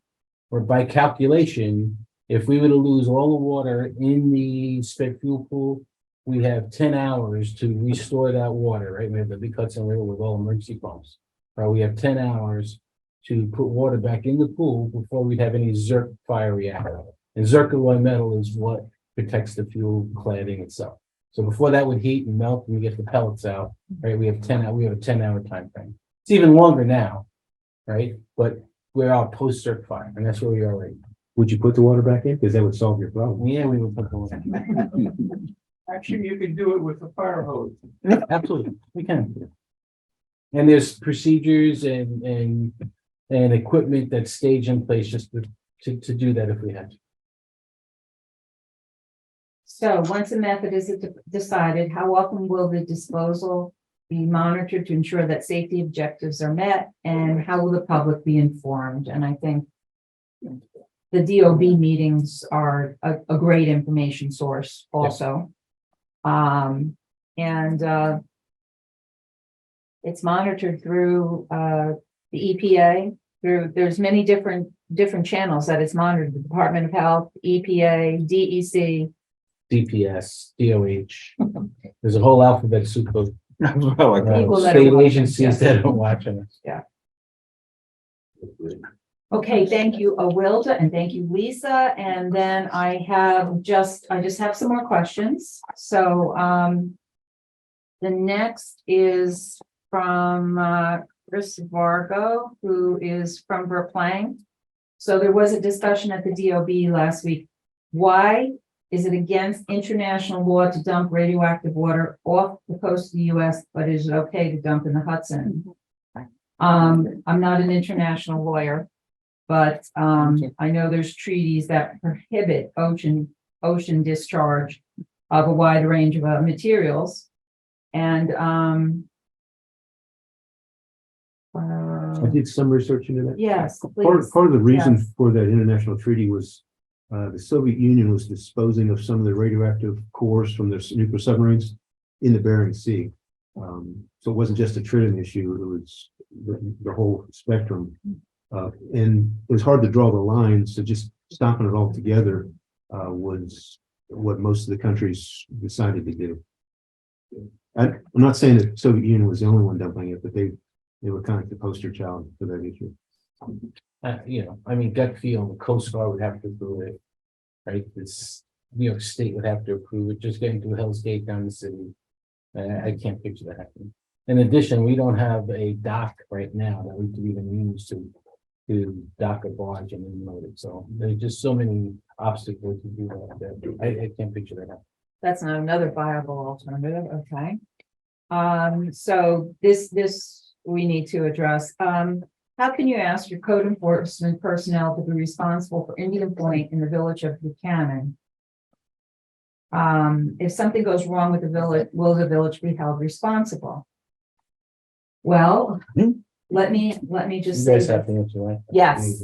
or by calculation, if we were to lose all the water in the spent fuel pool, we have 10 hours to restore that water, right? We have the big Hudson River with all emergency pumps, right? We have 10 hours to put water back in the pool before we'd have any Zerk fire reactor. And zircaloy metal is what protects the fuel cladding itself. So before that would heat and melt and we get the pellets out, right? We have a 10-hour time frame. It's even longer now, right? But we're out post-Zerk fire, and that's where we are right now. Would you put the water back in? Because that would solve your problem. Yeah, we will put the water. Actually, you can do it with a fire hose. Absolutely, we can. And there's procedures and equipment that's staged in place just to do that if we have to. So once a method is decided, how often will the disposal be monitored to ensure that safety objectives are met, and how will the public be informed? And I think the DOB meetings are a great information source also. It's monitored through the EPA. There's many different channels that it's monitored: the Department of Health, EPA, DEC, DPS, DOH. There's a whole alphabet soup of People that are state watching, agencies yes. that are watching us. Okay, thank you, Awilda, and thank you, Lisa. And then I just have some more questions. So, the next is from, Chris Vargo, who is from Verplank. So there was a discussion at the DOB last week. Why is it against international law to dump radioactive water off the coast of the US, but is it okay to dump in the Hudson? I'm not an international lawyer, but I know there's treaties that prohibit ocean discharge of a wide range of materials. And I did some research into that. yes, Part, please. part of the reason Yes. for that international treaty was the Soviet Union was disposing of some of the radioactive cores from their nuclear submarines in the Bering Sea. So it wasn't just a tritium issue, it was the whole spectrum. And it was hard to draw the line, so just stopping it all together was what most of the countries decided to do. I'm not saying that the Soviet Union was the only one dumping it, but they were kind of the poster child for that issue. I mean, gut feel, the Coast Guard would have to approve it. Right, this New York State would have to approve it, just getting through Hell's Gate down the city. I can't picture that happening. In addition, we don't have a dock right now that we can even use to dock a barge and unload it. So there's just so many obstacles to do that. I can't picture that happening. That's not another viable alternative, okay. So this we need to address. How can you ask your code enforcement personnel to be responsible for Indian Point in the village of Buchanan? If something goes wrong with the village, will the village be held responsible? Well, let me just You say. guys have to answer that. Yes.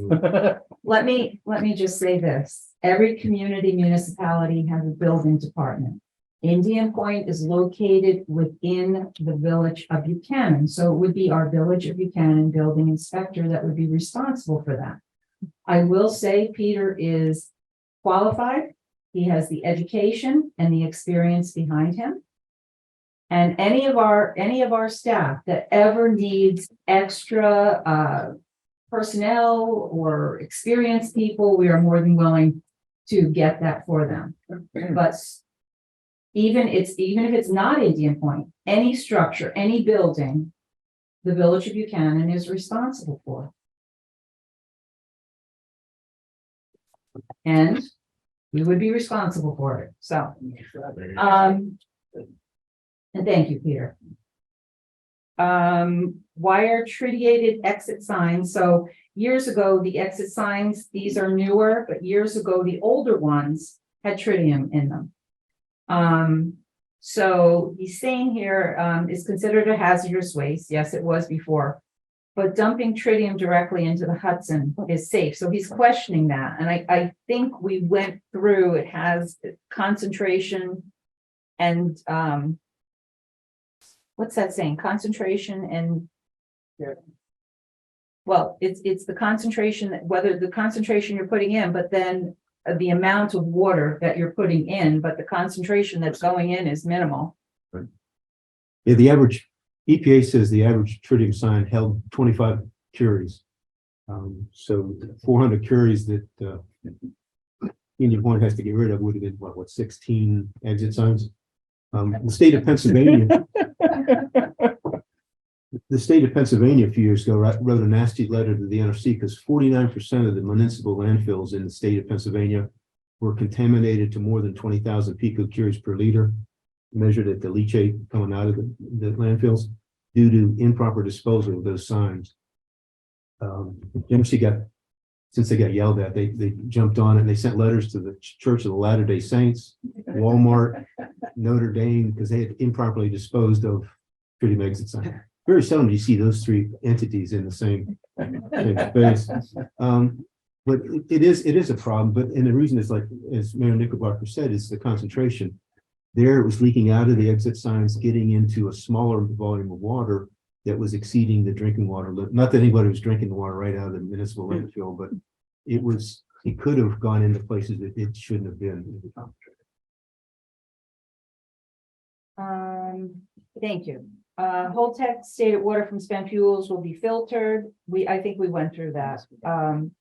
Let me just say this. Every community municipality has a building department. Indian Point is located within the village of Buchanan. So it would be our village of Buchanan building inspector that would be responsible for that. I will say Peter is qualified. He has the education and the experience behind him. And any of our staff that ever needs extra personnel or experienced people, we are more than willing to get that for them. But even if it's not Indian Point, any structure, any building, the village of Buchanan is responsible for. And we would be responsible for it. So, and thank you, Peter. Wire tritiated exit signs. So years ago, the exit signs, these are newer, but years ago, the older ones had tritium in them. So he's saying here, is considered a hazardous waste. Yes, it was before, but dumping tritium directly into the Hudson is safe. So he's questioning that. And I think we went through, it has concentration and, what's that saying? Concentration and, well, it's the concentration, whether the concentration you're putting in, but then the amount of water that you're putting in, but the concentration that's going in is minimal. Yeah, the average, EPA says the average tritium sign held 25 curies. So 400 curies that Indian Point has to get rid of would have been what 16 exit signs. The state of Pennsylvania, a few years ago wrote a nasty letter to the NRC because 49% of the municipal landfills in the state of Pennsylvania were contaminated to more than 20,000 picocuries per liter, measured at the leachate coming out of the landfills due to improper disposal of those signs. The NRC since they got yelled at, they jumped on it and they sent letters to the Church of the Latter-day Saints, Walmart, Notre Dame, because they had improperly disposed of tritium exit signs. Very seldom do you see those three entities in the same space. But it is a problem. And the reason is, like as Mayor Knickerbocker said, is the concentration. There it was leaking out of the exit signs, getting into a smaller volume of water that was exceeding the drinking water. Not that anybody was drinking the water right out of the municipal landfill, but it could have gone into places that it shouldn't have been. Thank you. Holtec stated water from spent fuels will be filtered. I think we went through that.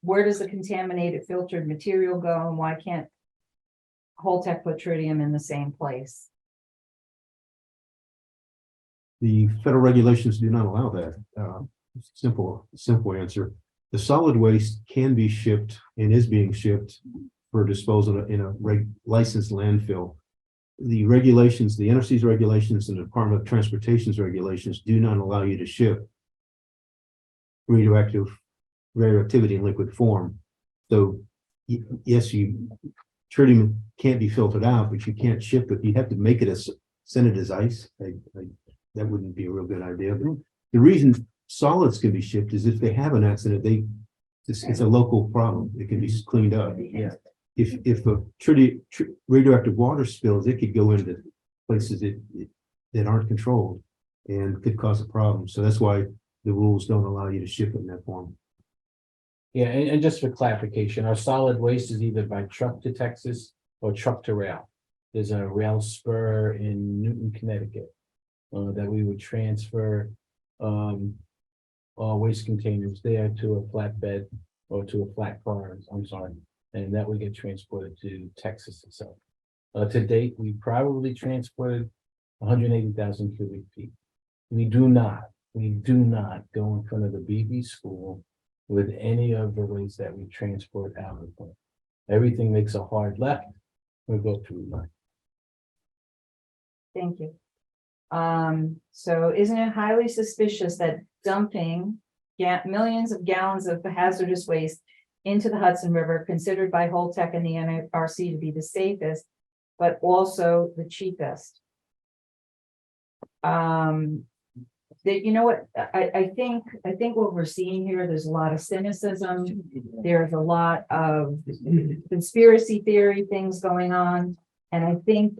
Where does the contaminated filtered material go and why can't Holtec put tritium in the same place? The federal regulations do not allow that. Simple answer. The solid waste can be shipped and is being shipped for disposal in a licensed landfill. The regulations, the NRC's regulations and the Department of Transportation's regulations do not allow you to ship radioactivity in liquid form. So yes, tritium can't be filtered out, but you can't ship it. You have to make it send it as ice. That wouldn't be a real good idea. But the reason solids can be shipped is if they have an accident, it's a local problem. It can be cleaned up. Yeah. If a radioactive water spills, it could go into places that aren't controlled and could cause a problem. So that's why the rules don't allow you to ship it in that form. Yeah, and just for clarification, our solid waste is either by truck to Texas or truck to rail. There's a rail spur in Newton, Connecticut, that we would transfer our waste containers there to a flatbed or to a flat car, I'm sorry, and that would get transported to Texas itself. To date, we probably transported 180,000 cubic feet. We do not go in front of the BB school with any of the waste that we transport out of the plant. Everything makes a hard left, we go through line. Thank you. So isn't it highly suspicious that dumping millions of gallons of hazardous waste into the Hudson River, considered by Holtec and the NRC to be the safest, but also the cheapest? That, you know what, I think what we're seeing here, there's a lot of cynicism. There's a lot of conspiracy theory things going on. And I think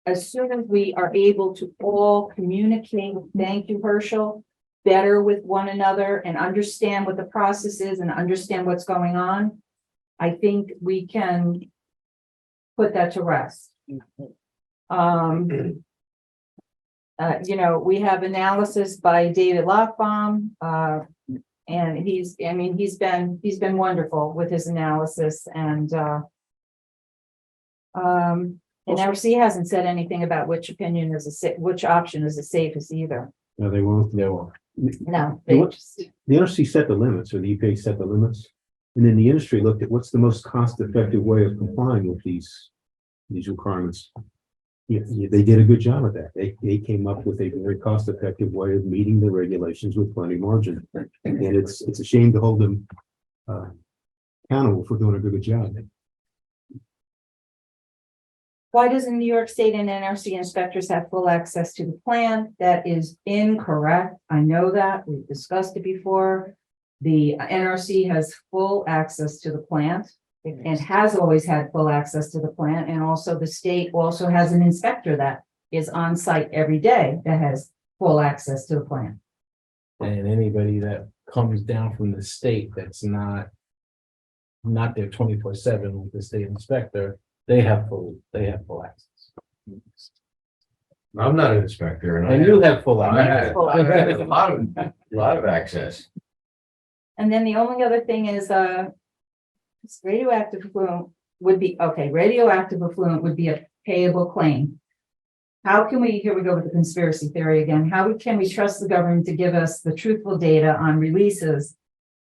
as soon as we are able to all communicate, thank you, Herschel, better with one another and understand what the process is and understand what's going on, I think we can put that to rest. You know, we have analysis by David Lockbaum, and he's been wonderful with his analysis, and NRC hasn't said anything about which opinion is which option is the safest either. No, they won't. No, The NRC set the limits, or the EPA set the limits, and then the industry looked at what's the most cost-effective way of complying with these requirements. Yeah, they did a good job of that. They came up with a very cost-effective way of meeting the regulations with plenty margin, and it's a shame to hold them accountable for doing a good job. Why doesn't New York State and NRC inspectors have full access to the plant? That is incorrect. I know that. We've discussed it before. The NRC has full access to the plant and has always had full access to the plant. And also the state also has an inspector that is on site every day that has full access to the plant. And anybody that comes down from the state that's not there 24/7 with the state inspector, they have full access. I'm not an inspector And you have full I access. have a lot of access. And then the only other thing is, radioactive effluent would be, okay, radioactive effluent would be a payable claim. How can we, here we go with the conspiracy theory again, how can we trust the government to give us the truthful data on releases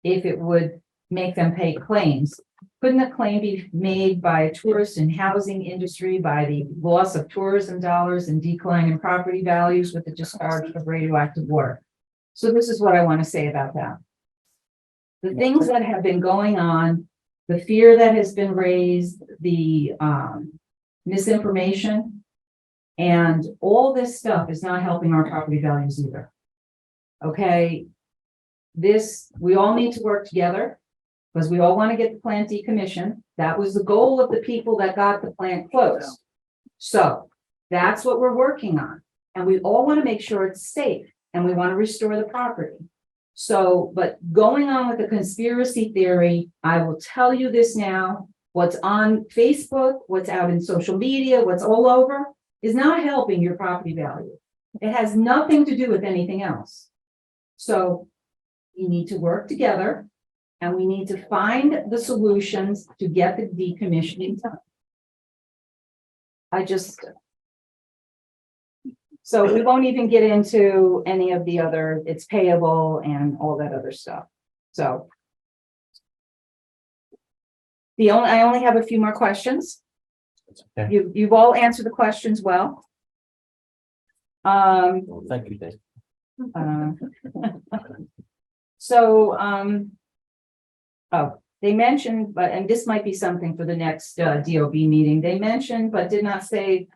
if it would make them pay claims? Couldn't a claim be made by tourist and housing industry by the loss of tourism dollars and decline in property values with the discharge of radioactive water? So this is what I want to say about that. The things that have been going on, the fear that has been raised, the misinformation, and all this stuff is not helping our property values either. Okay, we all need to work together because we all want to get the plant decommissioned. That was the goal of the people that got the plant closed. So that's what we're working on. And we all want to make sure it's safe and we want to restore the property. So, but going on with the conspiracy theory, I will tell you this now, what's on Facebook, what's out in social media, what's all over, is not helping your property value. It has nothing to do with anything else. So we need to work together and we need to find the solutions to get the decommissioning done. So we won't even get into any of the other, it's payable and all that other stuff. So. I only have a few more questions. Okay. You've all answered the questions well. Well, thank you, Dave. They mentioned, and this might be something for the next DOB meeting, they mentioned, but did not say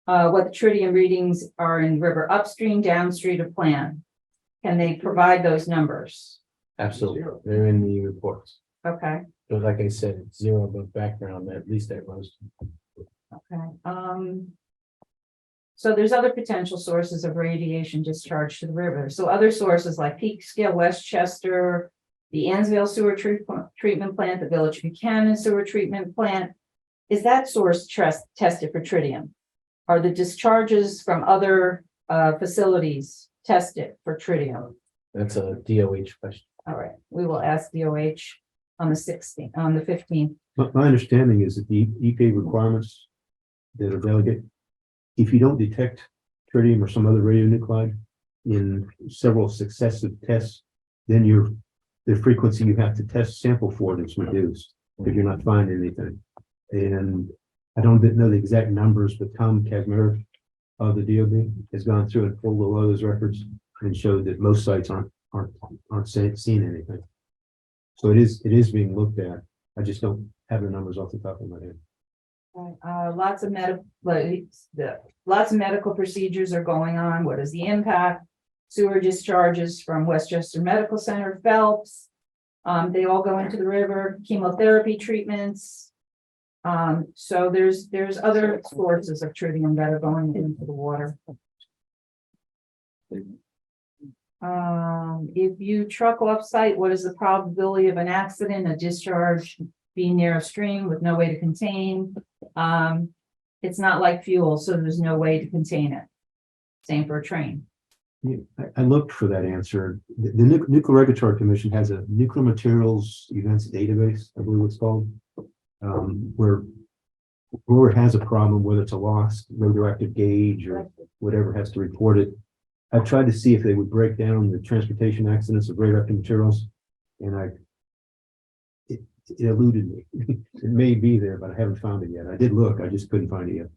what the tritium readings are in river upstream, downstream of plan. Can they provide those numbers? Absolutely. They're in the reports. Okay, So like I said, it's zero above background, at least that was. okay. So there's other potential sources of radiation discharge to the river. So other sources like Peekskill, Westchester, the Ansville sewer treatment plant, the Village Buchanan sewer treatment plant. Is that source tested for tritium? Are the discharges from other facilities tested for tritium? That's a DOH question. All right, we will ask DOH on the 16th, on the 15th. My understanding is that the EPA requirements that are delegate, if you don't detect tritium or some other radionuclide in several successive tests, then the frequency you have to test sample for is reduced if you're not finding anything. And I don't know the exact numbers, but Tom Kazmarek of the DOB has gone through and pulled a lot of those records and showed that most sites aren't seeing anything. So it is being looked at. I just don't have the numbers off the top of my head. Lots of medical procedures are going on. What is the impact? Sewer discharges from Westchester Medical Center, Phelps. They all go into the river, chemotherapy treatments. So there's other sources of tritium that are going into the water. If you truck off site, what is the probability of an accident, a discharge being near a stream with no way to contain? It's not like fuel, so there's no way to contain it. Same for a train. Yeah, I looked for that answer. The Nuclear Regulatory Commission has a nuclear materials events database, I believe it's called, where whoever has a problem, whether it's a lost radioactive gauge or whatever, has to report it. I tried to see if they would break down the transportation accidents of radioactive materials, and it eluded me. It may be there, but I haven't found it yet. I did look, I just couldn't find it yet.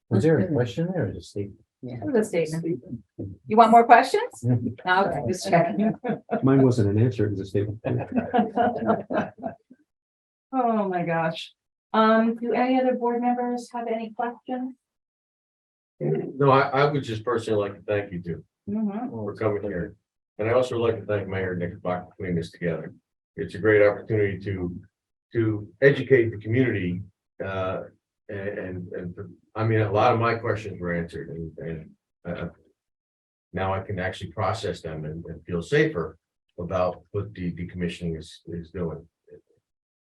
Was there a question there or just statement? It was a statement. You want more questions? Okay, just checking. Mine wasn't an answer, it was a statement. Oh, my gosh. Do any other board members have any questions? No, I would just personally like to thank you two Mhm. for coming here. And I also like to thank Mayor Nick Bach for putting this together. It's a great opportunity to educate the community. I mean, a lot of my questions were answered and now I can actually process them and feel safer about what the decommissioning is doing.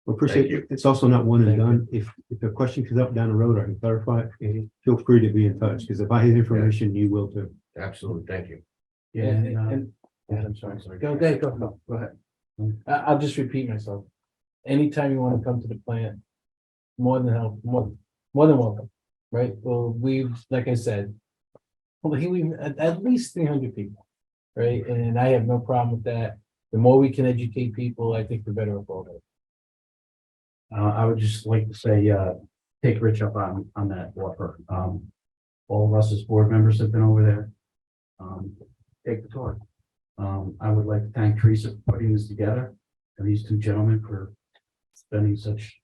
Well, appreciate Thank you. it. It's also not one and Thank you. done. If a question comes up down the road, I can clarify it. And feel free to be in touch, because if I have information, you will too. Absolutely, thank you. Yeah, I'm sorry. Go ahead. I'll just repeat myself. Anytime you want to come to the plant, more than welcome, right? Well, like I said, we at least 300 people, right? And I have no problem with that. The more we can educate people, I think the better off all of it. I would just like to say, take Rich up on that offer. All of us as board members have been over there. Take the tour. I would like to thank Teresa for putting this together and these two gentlemen for spending such,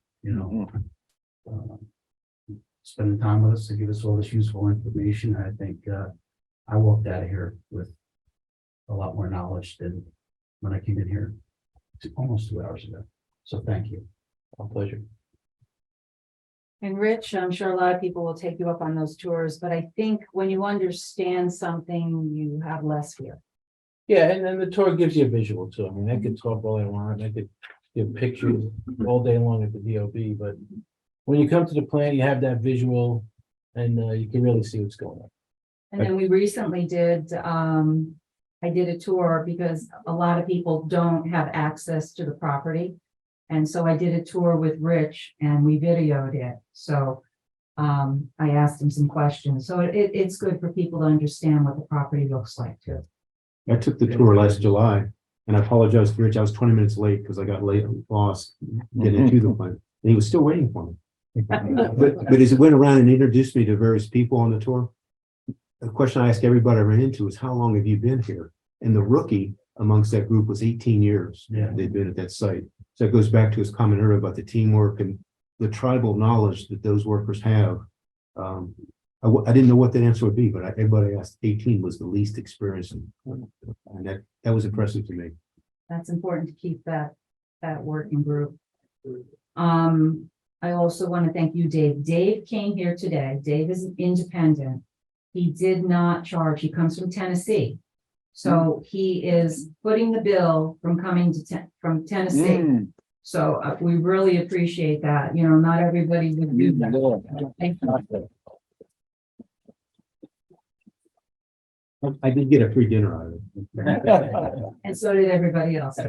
spending time with us to give us all this useful information. I think, I walked out of here with a lot more knowledge than when I came in here almost 2 hours ago. So thank you. My pleasure. And Rich, I'm sure a lot of people will take you up on those tours, but I think when you understand something, you have less fear. Yeah, and then the tour gives you a visual too. I mean, I could talk all day long, I could give pictures all day long at the DOB, but when you come to the plant, you have that visual, and you can really see what's going on. And then we recently did, I did a tour because a lot of people don't have access to the property. And so I did a tour with Rich and we videoed it. So I asked him some questions. So it's good for people to understand what the property looks like too. I took the tour last July and I apologize to Rich. I was 20 minutes late because I got late and lost getting to the plant. And he was still waiting for me. But as it went around and introduced me to various people on the tour, the question I asked everybody I ran into is, how long have you been here? And the rookie amongst that group was 18 years. Yeah. They've been at that site. So it goes back to his comment earlier about the teamwork and the tribal knowledge that those workers have. I didn't know what that answer would be, but everybody asked 18 was the least experienced. And that was impressive to me. That's important to keep that working group. I also want to thank you, Dave. Dave came here today. Dave is independent. He did not charge. He comes from Tennessee. So he is footing the bill from coming to from Tennessee. So we really appreciate that. You know, not everybody would do that. Thank you. I did get a free dinner out of it. And so did everybody else.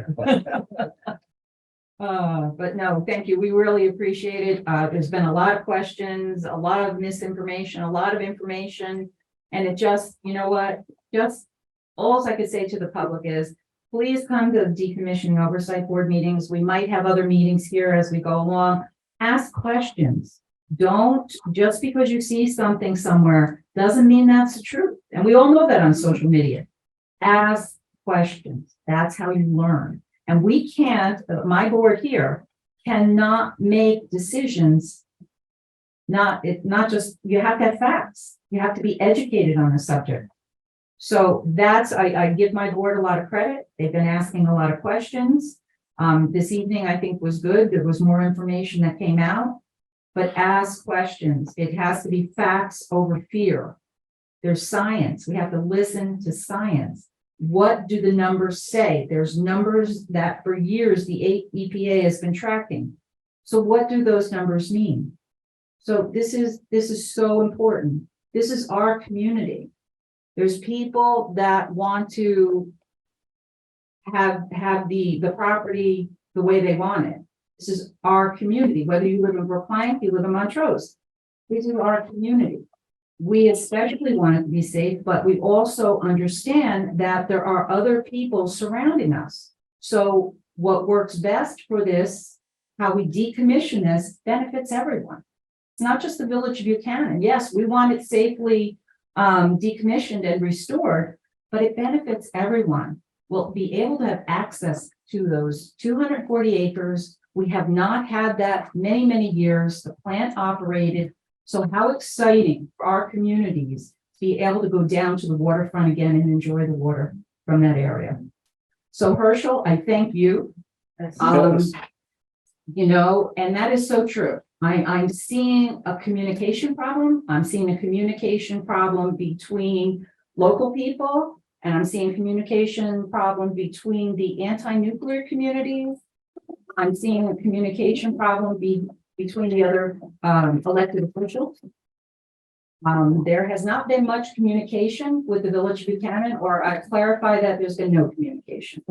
But no, thank you. We really appreciate it. There's been a lot of questions, a lot of misinformation, a lot of information. And it just, you know what, just all I could say to the public is, please come to the decommissioning oversight board meetings. We might have other meetings here as we go along. Ask questions. Don't, just because you see something somewhere doesn't mean that's the truth. And we all know that on social media. Ask questions. That's how you learn. And we can't, my board here cannot make decisions. Not just, you have to have facts. You have to be educated on the subject. So that's, I give my board a lot of credit. They've been asking a lot of questions. This evening, I think, was good. There was more information that came out. But ask questions. It has to be facts over fear. There's science. We have to listen to science. What do the numbers say? There's numbers that for years the EPA has been tracking. So what do those numbers mean? So this is so important. This is our community. There's people that want to have the property the way they want it. This is our community, whether you live in Brookline, you live in Montrose. This is our community. We especially want it to be safe, but we also understand that there are other people surrounding us. So what works best for this, how we decommission this, benefits everyone. It's not just the Village of Buchanan. Yes, we want it safely decommissioned and restored, but it benefits everyone. We'll be able to have access to those 240 acres. We have not had that many, many years. The plant operated. So how exciting for our communities to be able to go down to the waterfront again and enjoy the water from that area. So Herschel, I thank you. You know, and that is so true. I'm seeing a communication problem. I'm seeing a communication problem between local people, and I'm seeing a communication problem between the anti-nuclear communities. I'm seeing a communication problem between the other elected officials. There has not been much communication with the Village of Buchanan, or I clarify that there's been no communication.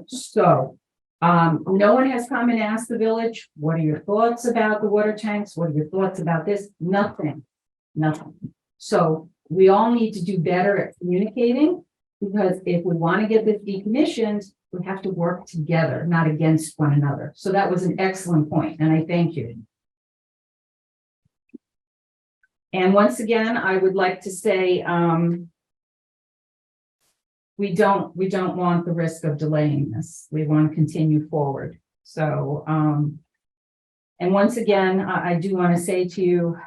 So no one has come and asked the village, what are your thoughts about the water tanks? What are your thoughts about this? Nothing. So we all need to do better at communicating, because if we want to get this decommissioned, we have to work together, not against one another. So that was an excellent point, and I thank you. And once again, I would like to say, we don't want the risk of delaying this. We want to continue forward. So, and once again, I do want to say to you,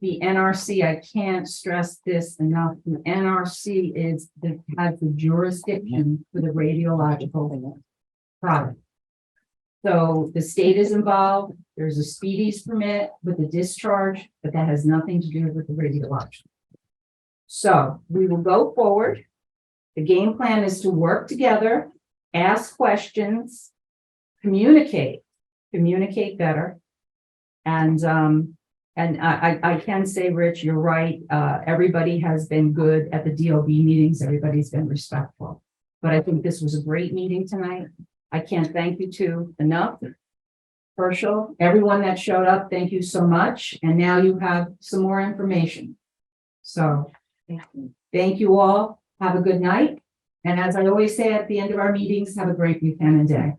the NRC, I can't stress this enough. The NRC has the jurisdiction for the radiological product. So the state is involved. There's a speedies permit with the discharge, but that has nothing to do with the radiological. So we will go forward. The game plan is to work together, ask questions, communicate better. And And I can say, Rich, you're right. Everybody has been good at the DOB meetings. Everybody's been respectful. But I think this was a great meeting tonight. I can't thank you two enough. Herschel, everyone that showed up, thank you so much. And now you have some more information. So thank you all. Have a good night. And as I always say at the end of our meetings, have a great Buchanan day.